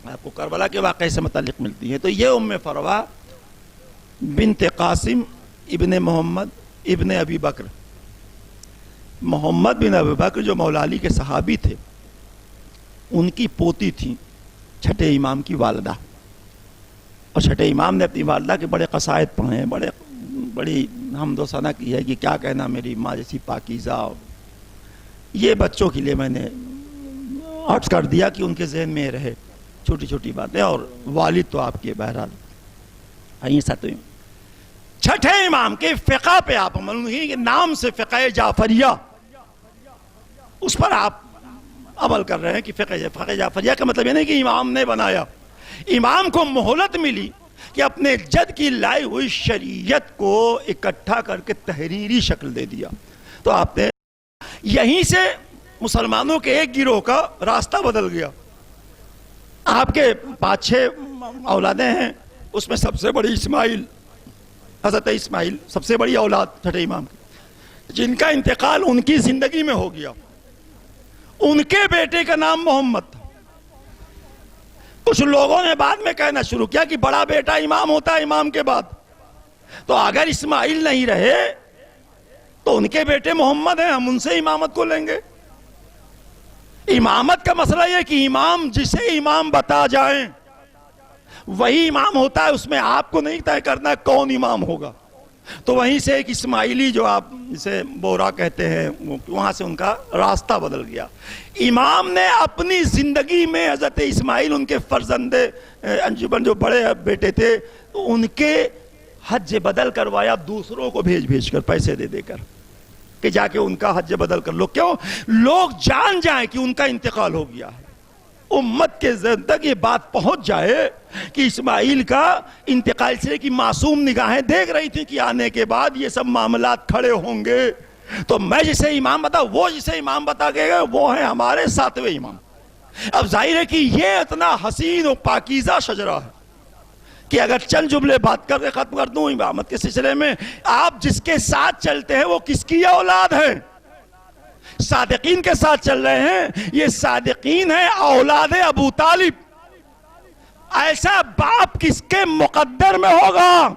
آپ کو کربلا کے واقعے سے متعلق ملتی ہے. تو یہ ام فروا بنت قاسم ابن محمد ابن ابی بکر, محمد بن ابی بکر جو مولا علی کے صحابی تھے, ان کی پوتی تھی چھٹے امام کی والدہ. اور چھٹے امام نے اپنی والدہ کے بڑے قصائد پڑھے ہیں, بڑی حمد و ثنا کی ہے کہ کیا کہنا, میری ماں جیسی پاکیزہ, یہ بچوں کے لیے میں نے عرض کر دیا کہ ان کے ذہن میں رہے چھوٹی چھوٹی باتیں. اور والد تو آپ کے بہرحال آئیے ساتویں چھٹے امام کے فقہ پہ آپ عمل نہیں کہ نام سے فقہ جعفریہ اس پر آپ عمل کر رہے ہیں کہ فقہ جعفریہ کا مطلب یہ نہیں کہ امام نے بنایا. امام کو مہلت ملی کہ اپنے جد کی لائی ہوئی شریعت کو اکٹھا کر کے تحریری شکل دے دیا. تو آپ نے یہیں سے مسلمانوں کے ایک گروہ کا راستہ بدل گیا. آپ کے 5-6 اولادیں ہیں, اس میں سب سے بڑی اسماعیل, حضرت اسماعیل سب سے بڑی اولاد چھٹے امام کی, جن کا انتقال ان کی زندگی میں ہو گیا. ان کے بیٹے کا نام محمد تھا. کچھ لوگوں نے بعد میں کہنا شروع کیا کہ بڑا بیٹا امام ہوتا ہے امام کے بعد, تو اگر اسماعیل نہیں رہے تو ان کے بیٹے محمد ہیں, ہم ان سے امامت کو لیں گے. امامت کا مسئلہ یہ کہ امام جسے امام بتا جائیں وہی امام ہوتا ہے, اس میں آپ کو نہیں طے کرنا کون امام ہوگا. تو وہیں سے ایک اسماعیلی جو آپ جسے بورا کہتے ہیں وہاں سے ان کا راستہ بدل گیا. امام نے اپنی زندگی میں حضرت اسماعیل ان کے فرزند انجمن جو بڑے بیٹے تھے ان کے حج بدل کروایا, دوسروں کو بھیج کر پیسے دے کر کہ جا کے ان کا حج بدل کر لو. کیوں؟ لوگ جان جائیں کہ ان کا انتقال ہو گیا ہے, امت کے ذہن تک یہ بات پہنچ جائے کہ اسماعیل کا انتقال سے کی معصوم نگاہیں دیکھ رہی تھی کہ آنے کے بعد یہ سب معاملات کھڑے ہوں گے. تو میں جسے امام بتا, وہ جسے امام بتا گئے وہ ہیں ہمارے 7ویں امام. اب ظاہر ہے کہ یہ اتنا حسین و پاکیزہ شجرہ ہے کہ اگر چند جملے بات کر کے ختم کر دوں امامت کے سلسلے میں, آپ جس کے ساتھ چلتے ہیں وہ کس کی اولاد ہے؟ صادقین کے ساتھ چل رہے ہیں. یہ صادقین ہیں اولاد ابو طالب. ایسا باپ کس کے مقدر میں ہوگا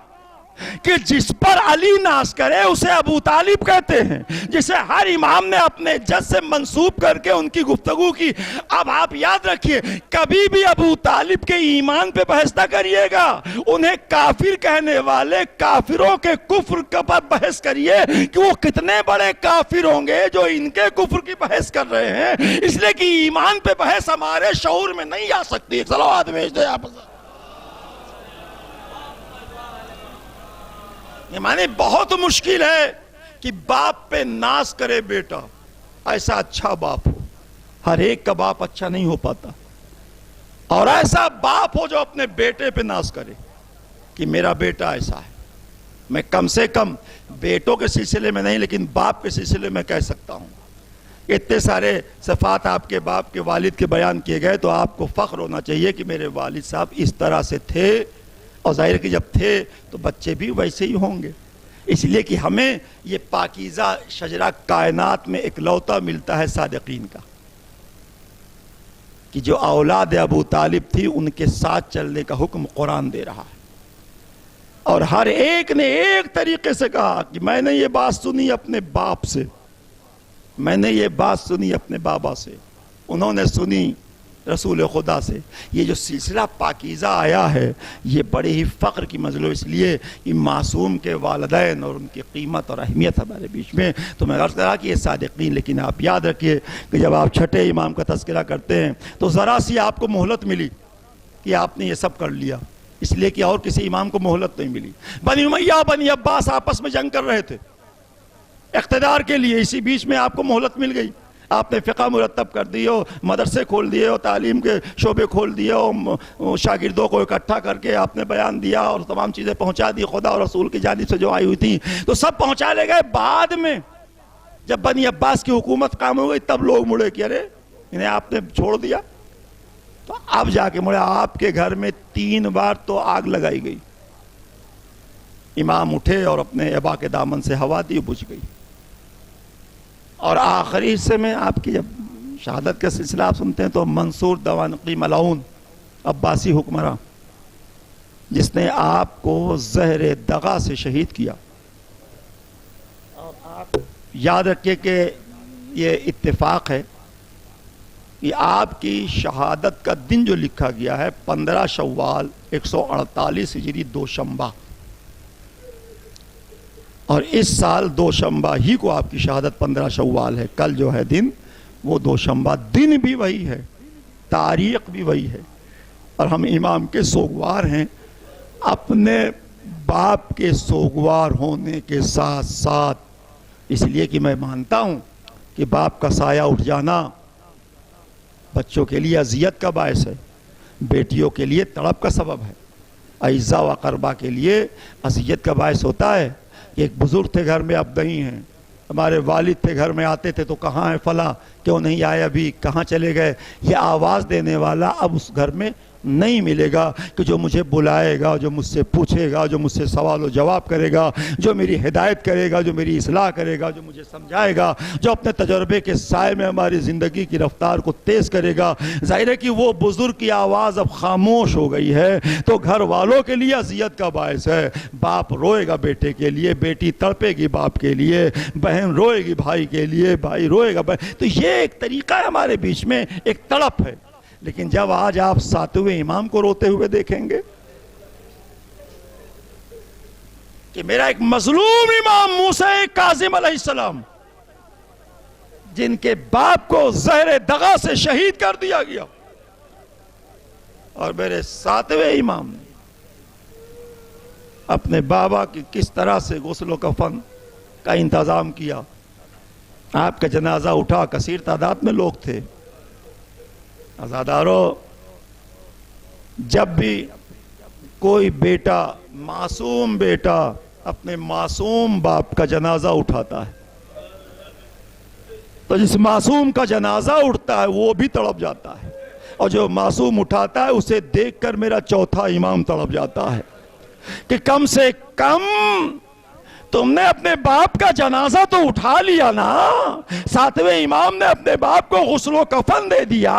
کہ جس پر علی ناز کرے اسے ابو طالب کہتے ہیں, جسے ہر امام نے اپنے جد سے منسوب کر کے ان کی گفتگو کی. اب آپ یاد رکھیے کبھی بھی ابو طالب کے ایمان پہ بحث نہ کریے گا, انہیں کافر کہنے والے کافروں کے کفر پر بحث کریے کہ وہ کتنے بڑے کافر ہوں گے جو ان کے کفر کی بحث کر رہے ہیں, اس لیے کہ ایمان پہ بحث ہمارے شعور میں نہیں آ سکتی. صلوات بھیج دیں آپ. یہ معنی بہت مشکل ہے کہ باپ پہ ناز کرے بیٹا, ایسا اچھا باپ ہو. ہر ایک کا باپ اچھا نہیں ہو پاتا, اور ایسا باپ ہو جو اپنے بیٹے پہ ناز کرے کہ میرا بیٹا ایسا ہے. میں کم سے کم بیٹوں کے سلسلے میں نہیں لیکن باپ کے سلسلے میں کہہ سکتا ہوں. اتنے سارے صفات آپ کے باپ کے والد کے بیان کیے گئے تو آپ کو فخر ہونا چاہیے کہ میرے والد صاحب اس طرح سے تھے, اور ظاہر کہ جب تھے تو بچے بھی ویسے ہی ہوں گے. اس لیے کہ ہمیں یہ پاکیزہ شجرہ کائنات میں اکلوتا ملتا ہے صادقین کا, کہ جو اولاد ابو طالب تھی ان کے ساتھ چلنے کا حکم قرآن دے رہا ہے. اور ہر ایک نے ایک طریقے سے کہا کہ میں نے یہ بات سنی اپنے باپ سے, میں نے یہ بات سنی اپنے بابا سے, انہوں نے سنی رسول خدا سے. یہ جو سلسلہ پاکیزہ آیا ہے یہ بڑے ہی فخر کی مجلو, اس لیے کہ معصوم کے والدین اور ان کی قیمت اور اہمیت ہمارے بیچ میں. تو میں عرض کرا کہ یہ صادقین, لیکن آپ یاد رکھیے کہ جب آپ چھٹے امام کا تذکرہ کرتے ہیں تو ذرا سی آپ کو مہلت ملی کہ آپ نے یہ سب کر لیا, اس لیے کہ اور کسی امام کو مہلت نہیں ملی. بنی امیہ بنی عباس آپس میں جنگ کر رہے تھے اقتدار کے لیے, اسی بیچ میں آپ کو مہلت مل گئی. آپ نے فقہ مرتب کر دی ہو, مدرسے کھول دیے ہو, تعلیم کے شعبے کھول دیے ہو, شاگردوں کو اکٹھا کر کے آپ نے بیان دیا اور تمام چیزیں پہنچا دی خدا اور رسول کی جانب سے جو آئی ہوئی تھیں تو سب پہنچا لے گئے. بعد میں جب بنی عباس کی حکومت قائم ہو گئی تب لوگ مڑے کہ ارے انہیں آپ نے چھوڑ دیا. تو اب جا کے مڑے آپ کے گھر میں 3 بار تو آگ لگائی گئی. امام اٹھے اور اپنے ابا کے دامن سے ہوا دی, بجھ گئی. اور آخری حصے میں آپ کی جب شہادت کا سلسلہ آپ سنتے ہیں تو منصور دوانقی ملعون عباسی حکمراں جس نے آپ کو زہر دغا سے شہید کیا. اور آپ یاد رکھیے کہ یہ اتفاق ہے کہ آپ کی شہادت کا دن جو لکھا گیا ہے 15 شوال 148 ہجری دوشنبہ, اور اس سال دوشنبہ ہی کو آپ کی شہادت 15 شوال ہے. کل جو ہے دن وہ دوشنبہ دن بھی وہی ہے، تاریخ بھی وہی ہے، اور ہم امام کے سوگوار ہیں۔ اپنے باپ کے سوگوار ہونے کے ساتھ ساتھ، اس لیے کہ میں مانتا ہوں کہ باپ کا سایہ اٹھ جانا بچوں کے لیے اذیت کا باعث ہے، بیٹیوں کے لیے تڑپ کا سبب ہے، اعزاء و اقربا کے لیے اذیت کا باعث ہوتا ہے۔ ایک بزرگ تھے گھر میں، اب نہیں ہیں، ہمارے والد تھے گھر میں، آتے تھے تو کہاں ہے فلاں، کیوں نہیں آئے ابھی، کہاں چلے گئے، یہ آواز دینے والا اب اس گھر میں نہیں ملے گا کہ جو مجھے بلائے گا، جو مجھ سے پوچھے گا، جو مجھ سے سوال و جواب کرے گا، جو میری ہدایت کرے گا، جو میری اصلاح کرے گا، جو مجھے سمجھائے گا، جو اپنے تجربے کے سائے میں ہماری زندگی کی رفتار کو تیز کرے گا۔ ظاہر ہے کہ وہ بزرگ کی آواز اب خاموش ہو گئی ہے تو گھر والوں کے لیے اذیت کا باعث ہے۔ باپ روئے گا بیٹے کے لیے، بیٹی تڑپے گی باپ کے لیے، بہن روئے گی بھائی کے لیے، بھائی روئے گا تو یہ ایک طریقہ ہے ہمارے بیچ میں، ایک تڑپ ہے۔ لیکن جب آج آپ ساتویں امام کو روتے ہوئے دیکھیں گے کہ میرا ایک مظلوم امام موسیٰ کاظم علیہ السلام، جن کے باپ کو زہر دغا سے شہید کر دیا گیا، اور میرے ساتویں امام نے اپنے بابا کی کس طرح سے غسل و کفن کا انتظام کیا۔ آپ کا جنازہ اٹھا، کثیر تعداد میں لوگ تھے۔ عزادارو، جب بھی کوئی بیٹا، معصوم بیٹا اپنے معصوم باپ کا جنازہ اٹھاتا ہے تو جس معصوم کا جنازہ اٹھتا ہے وہ بھی تڑپ جاتا ہے، اور جو معصوم اٹھاتا ہے اسے دیکھ کر میرا چوتھا امام تڑپ جاتا ہے کہ کم سے کم تم نے اپنے باپ کا جنازہ تو اٹھا لیا نا۔ ساتویں امام نے اپنے باپ کو غسل و کفن دے دیا،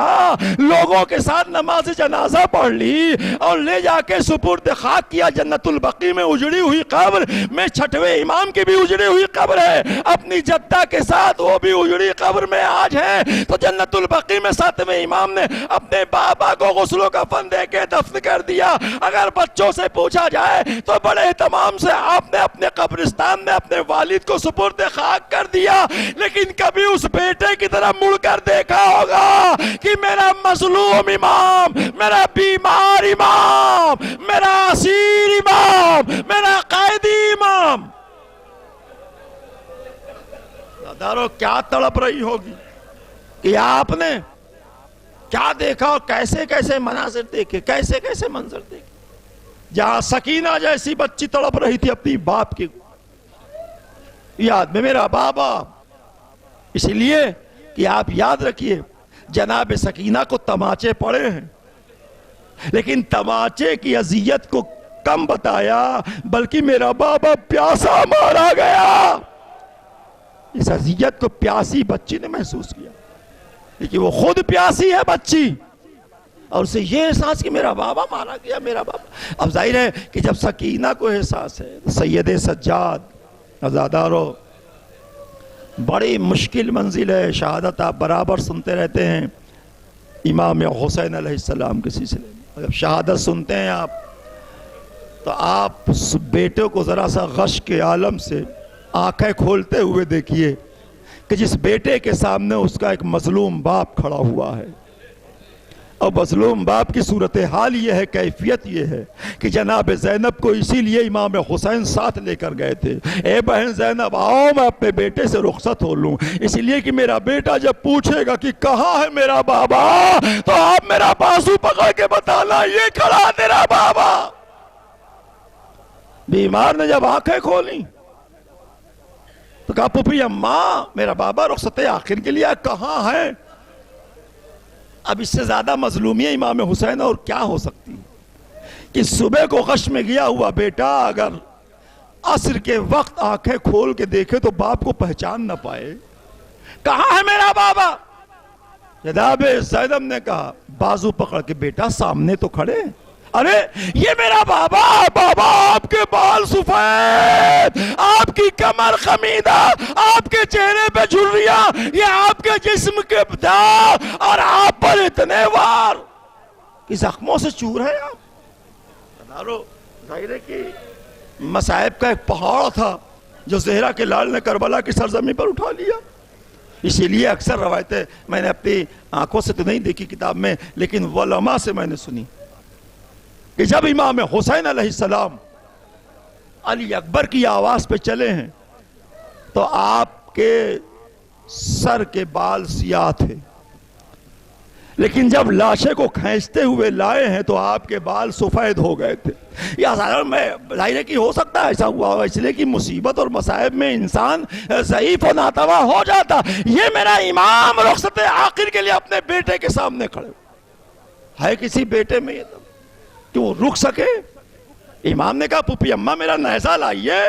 لوگوں کے ساتھ نماز جنازہ پڑھ لی اور لے جا کے سپرد خاک کیا جنت البقیع میں اجڑی ہوئی قبر میں۔ چھٹویں امام کی بھی اجڑی ہوئی قبر ہے، اپنی جدہ کے ساتھ وہ بھی اجڑی قبر میں آج ہے، تو جنت البقیع میں ساتویں امام نے اپنے بابا کو غسل و کفن دے کے دفن کر دیا۔ اگر بچوں سے پوچھا جائے تو بڑے اہتمام سے آپ نے اپنے قبرستان میں اپنے والد کو سپرد خاک کر دیا، لیکن کبھی اس بیٹے کی طرح مڑ کر دیکھا ہوگا کہ میرا مظلوم امام، میرا بیمار امام، میرا اسیر امام، میرا قیدی امام، دادارو کیا تڑپ رہی ہوگی کہ آپ نے کیا دیکھا اور کیسے کیسے مناظر دیکھے، کیسے کیسے منظر دیکھے۔ جہاں سکینہ جیسی بچی تڑپ رہی تھی اپنی باپ کی یاد میں، میرا بابا، اس لیے کہ آپ یاد رکھیے جناب سکینہ کو تماچے پڑے ہیں، لیکن تماچے کی اذیت کو کم بتایا، بلکہ میرا بابا پیاسا مارا گیا۔ اس اذیت کو پیاسی بچی نے محسوس کیا، لیکن وہ خود پیاسی ہے بچی، اور اسے یہ احساس کہ میرا بابا مارا گیا، میرا بابا۔ اب ظاہر ہے کہ جب سکینہ کو احساس ہے، سید سجاد، عزادارو، بڑی مشکل منزل ہے۔ شہادت آپ برابر سنتے رہتے ہیں امام حسین علیہ السلام کے سلسلے میں۔ جب شہادت سنتے ہیں آپ تو آپ اس بیٹے کو ذرا سا غش کے عالم سے آنکھیں کھولتے ہوئے دیکھیے کہ جس بیٹے کے سامنے اس کا ایک مظلوم باپ کھڑا ہوا ہے، اور مظلوم باپ کی صورتحال یہ ہے، کیفیت یہ ہے کہ جناب زینب کو اسی لیے امام حسین ساتھ لے کر گئے تھے۔ اے بہن زینب آؤ، میں اپنے بیٹے سے رخصت ہو لوں، اس لیے کہ میرا بیٹا جب پوچھے گا کہ کہاں ہے میرا بابا تو آپ میرا بازو پکڑ کے بتانا یہ کھڑا تیرا بابا۔ بیمار نے جب آنکھیں کھولیں تو کہا پھوپھی اماں میرا بابا رخصت آخر کے لیے کہاں ہے؟ اب اس سے زیادہ مظلومی امام حسین اور کیا ہو سکتی کہ صبح کو غش میں گیا ہوا بیٹا اگر عصر کے وقت آنکھیں کھول کے دیکھے تو باپ کو پہچان نہ پائے۔ کہاں ہے میرا بابا؟ جناب زینب نے کہا بازو پکڑ کے بیٹا سامنے تو کھڑے، ارے یہ میرا بابا، بابا آپ کے بال سفید، آپ کی کمر خمیدہ، آپ کے چہرے پہ جھریاں، یہ آپ کے جسم کے داغ، اور آپ پر اتنے وار کہ زخموں سے چور ہے آپ۔ ظاہر ہے کہ مصائب کا ایک پہاڑ تھا جو زہرا کے لال نے کربلا کی سرزمین پر اٹھا لیا، اسی لیے اکثر روایتیں میں نے اپنی آنکھوں سے تو نہیں دیکھی کتاب میں، لیکن علماء سے میں نے سنی کہ جب امام حسین علیہ السلام علی اکبر کی آواز پہ چلے ہیں تو آپ کے سر کے بال سیاہ تھے، لیکن جب لاشے کو کھینچتے ہوئے لائے ہیں تو آپ کے بال سفید ہو گئے تھے۔ یا میں ظاہر ہے کہ ہو سکتا ہے ایسا ہوا ہو، اس لیے کہ مصیبت اور مصائب میں انسان ضعیف و ناتواں ہو جاتا۔ یہ میرا امام رخصت آخر کے لیے اپنے بیٹے کے سامنے کھڑے ہے کسی بیٹے میں یہ تو کہ وہ رک سکے؟ امام نے کہا پھوپھی اماں میرا نیزہ لائیے۔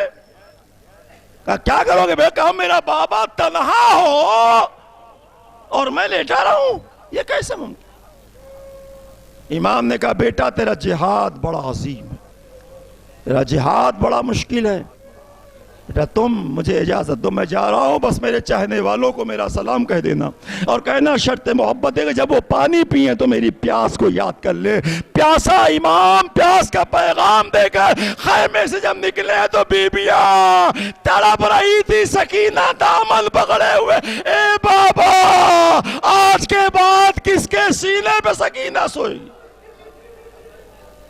کہا کیا کرو گے؟ کہا میرا بابا تنہا ہو اور میں لیٹا رہا ہوں، یہ کیسے ممکن؟ امام نے کہا بیٹا تیرا جہاد بڑا عظیم ہے، تیرا جہاد بڑا مشکل ہے، بیٹا تم مجھے اجازت دو، میں جا رہا ہوں، بس میرے چاہنے والوں کو میرا سلام کہہ دینا اور کہنا شرط محبت ہے کہ جب وہ پانی پئیں تو میری پیاس کو یاد کر لے۔ پیاسا امام پیاس کا پیغام دے کر خیمے سے جب نکلے تو بیبیاں تڑپ رہی تھی، سکینہ دامن پکڑے ہوئے، اے بابا آج کے بعد کس کے سینے پہ سکینہ سوئی؟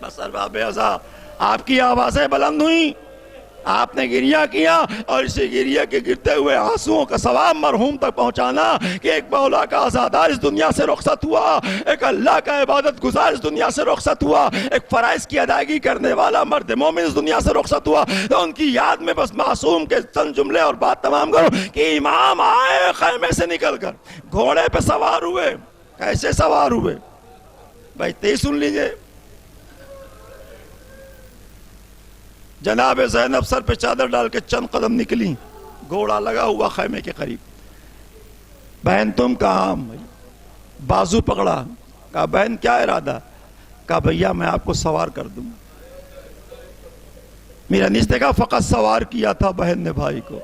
بس ارباب عزا آپ کی آوازیں بلند ہوئیں، آپ نے گریہ کیا اور اسی گریہ کے گرتے ہوئے آنسوؤں کا ثواب مرحوم تک پہنچانا کہ ایک مولا کا عزادار اس دنیا سے رخصت ہوا، ایک اللہ کا عبادت گزار اس دنیا سے رخصت ہوا، ایک فرائض کی ادائیگی کرنے والا مرد مومن اس دنیا سے رخصت ہوا۔ تو ان کی یاد میں بس معصوم کے چند جملے اور بات تمام کرو کہ امام آئے خیمے سے نکل کر، گھوڑے پہ سوار ہوئے۔ کیسے سوار ہوئے بھائی تیز سن لیجئے۔ جناب زینب سر پہ چادر ڈال کے چند قدم نکلی، گھوڑا لگا ہوا خیمے کے قریب۔ بہن تم کہاں؟ بازو پکڑا، کہا بہن کیا ارادہ؟ کہا بھیا میں آپ کو سوار کر دوں۔ میرا نیز نے کہا فقط سوار کیا تھا بہن نے بھائی کو۔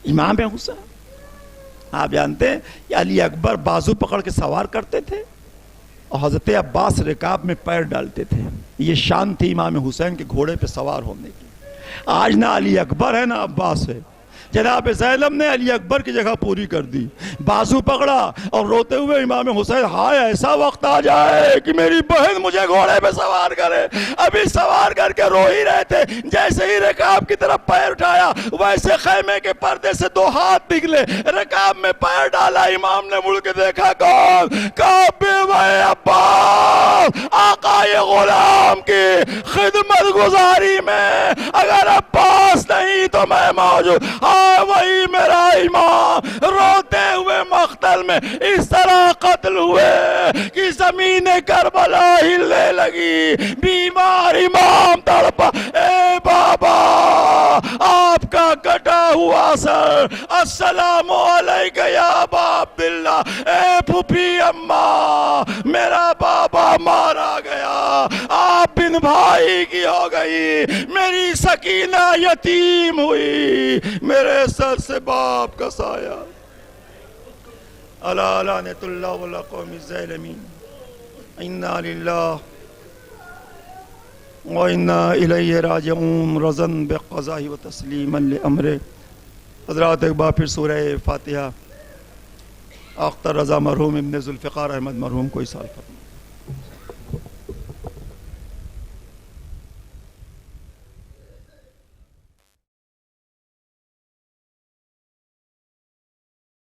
امام حسین آپ جانتے ہیں کہ علی اکبر بازو پکڑ کے سوار کرتے تھے اور حضرت عباس رکاب میں پیر ڈالتے تھے۔ یہ شان تھی امام حسین کے گھوڑے پہ سوار ہونے کی۔ آج نہ علی اکبر ہے نہ عباس ہے، جناب زینب نے علی اکبر کی جگہ پوری کر دی، بازو پکڑا اور روتے ہوئے امام حسین ہائے ایسا وقت آ جائے کہ میری بہن مجھے گھوڑے پہ سوار کرے۔ ابھی سوار کر کے رو ہی رہے تھے، جیسے ہی رکاب کی طرف پیر اٹھایا ویسے خیمے کے پردے سے دو ہاتھ نکلے، رکاب میں پیر ڈالا، امام نے مڑ کے دیکھا کون؟ کہا بیوہ عباس، آقا غلام کی خدمت گزاری میں اگر عباس نہیں تو میں موجود۔ وہی میرا امام روتے ہوئے مقتل میں اس طرح قتل ہوئے کہ زمین کربلا ہلنے لگی، بیمار امام تڑپا۔ اے بابا آپ کا کٹا ہوا سر، السلام علیکہ یا ابا عبداللہ۔ اے پھوپھی اماں میرا بابا مارا گیا، آپ بن بھائی کی ہو گئی، میری سکینہ یتیم ہوئی، میرے سر سے باپ کا سایہ۔ الا لعنت اللہ علی قوم الظالمین، انا للہ وانا الیہ راجعون، رضا بقضاء و تسلیما لامرہ۔ حضرات ایک بار پھر سورہ فاتحہ اختر رضا مرحوم ابن ذوالفقار احمد مرحوم کو ایصال فرمائیں۔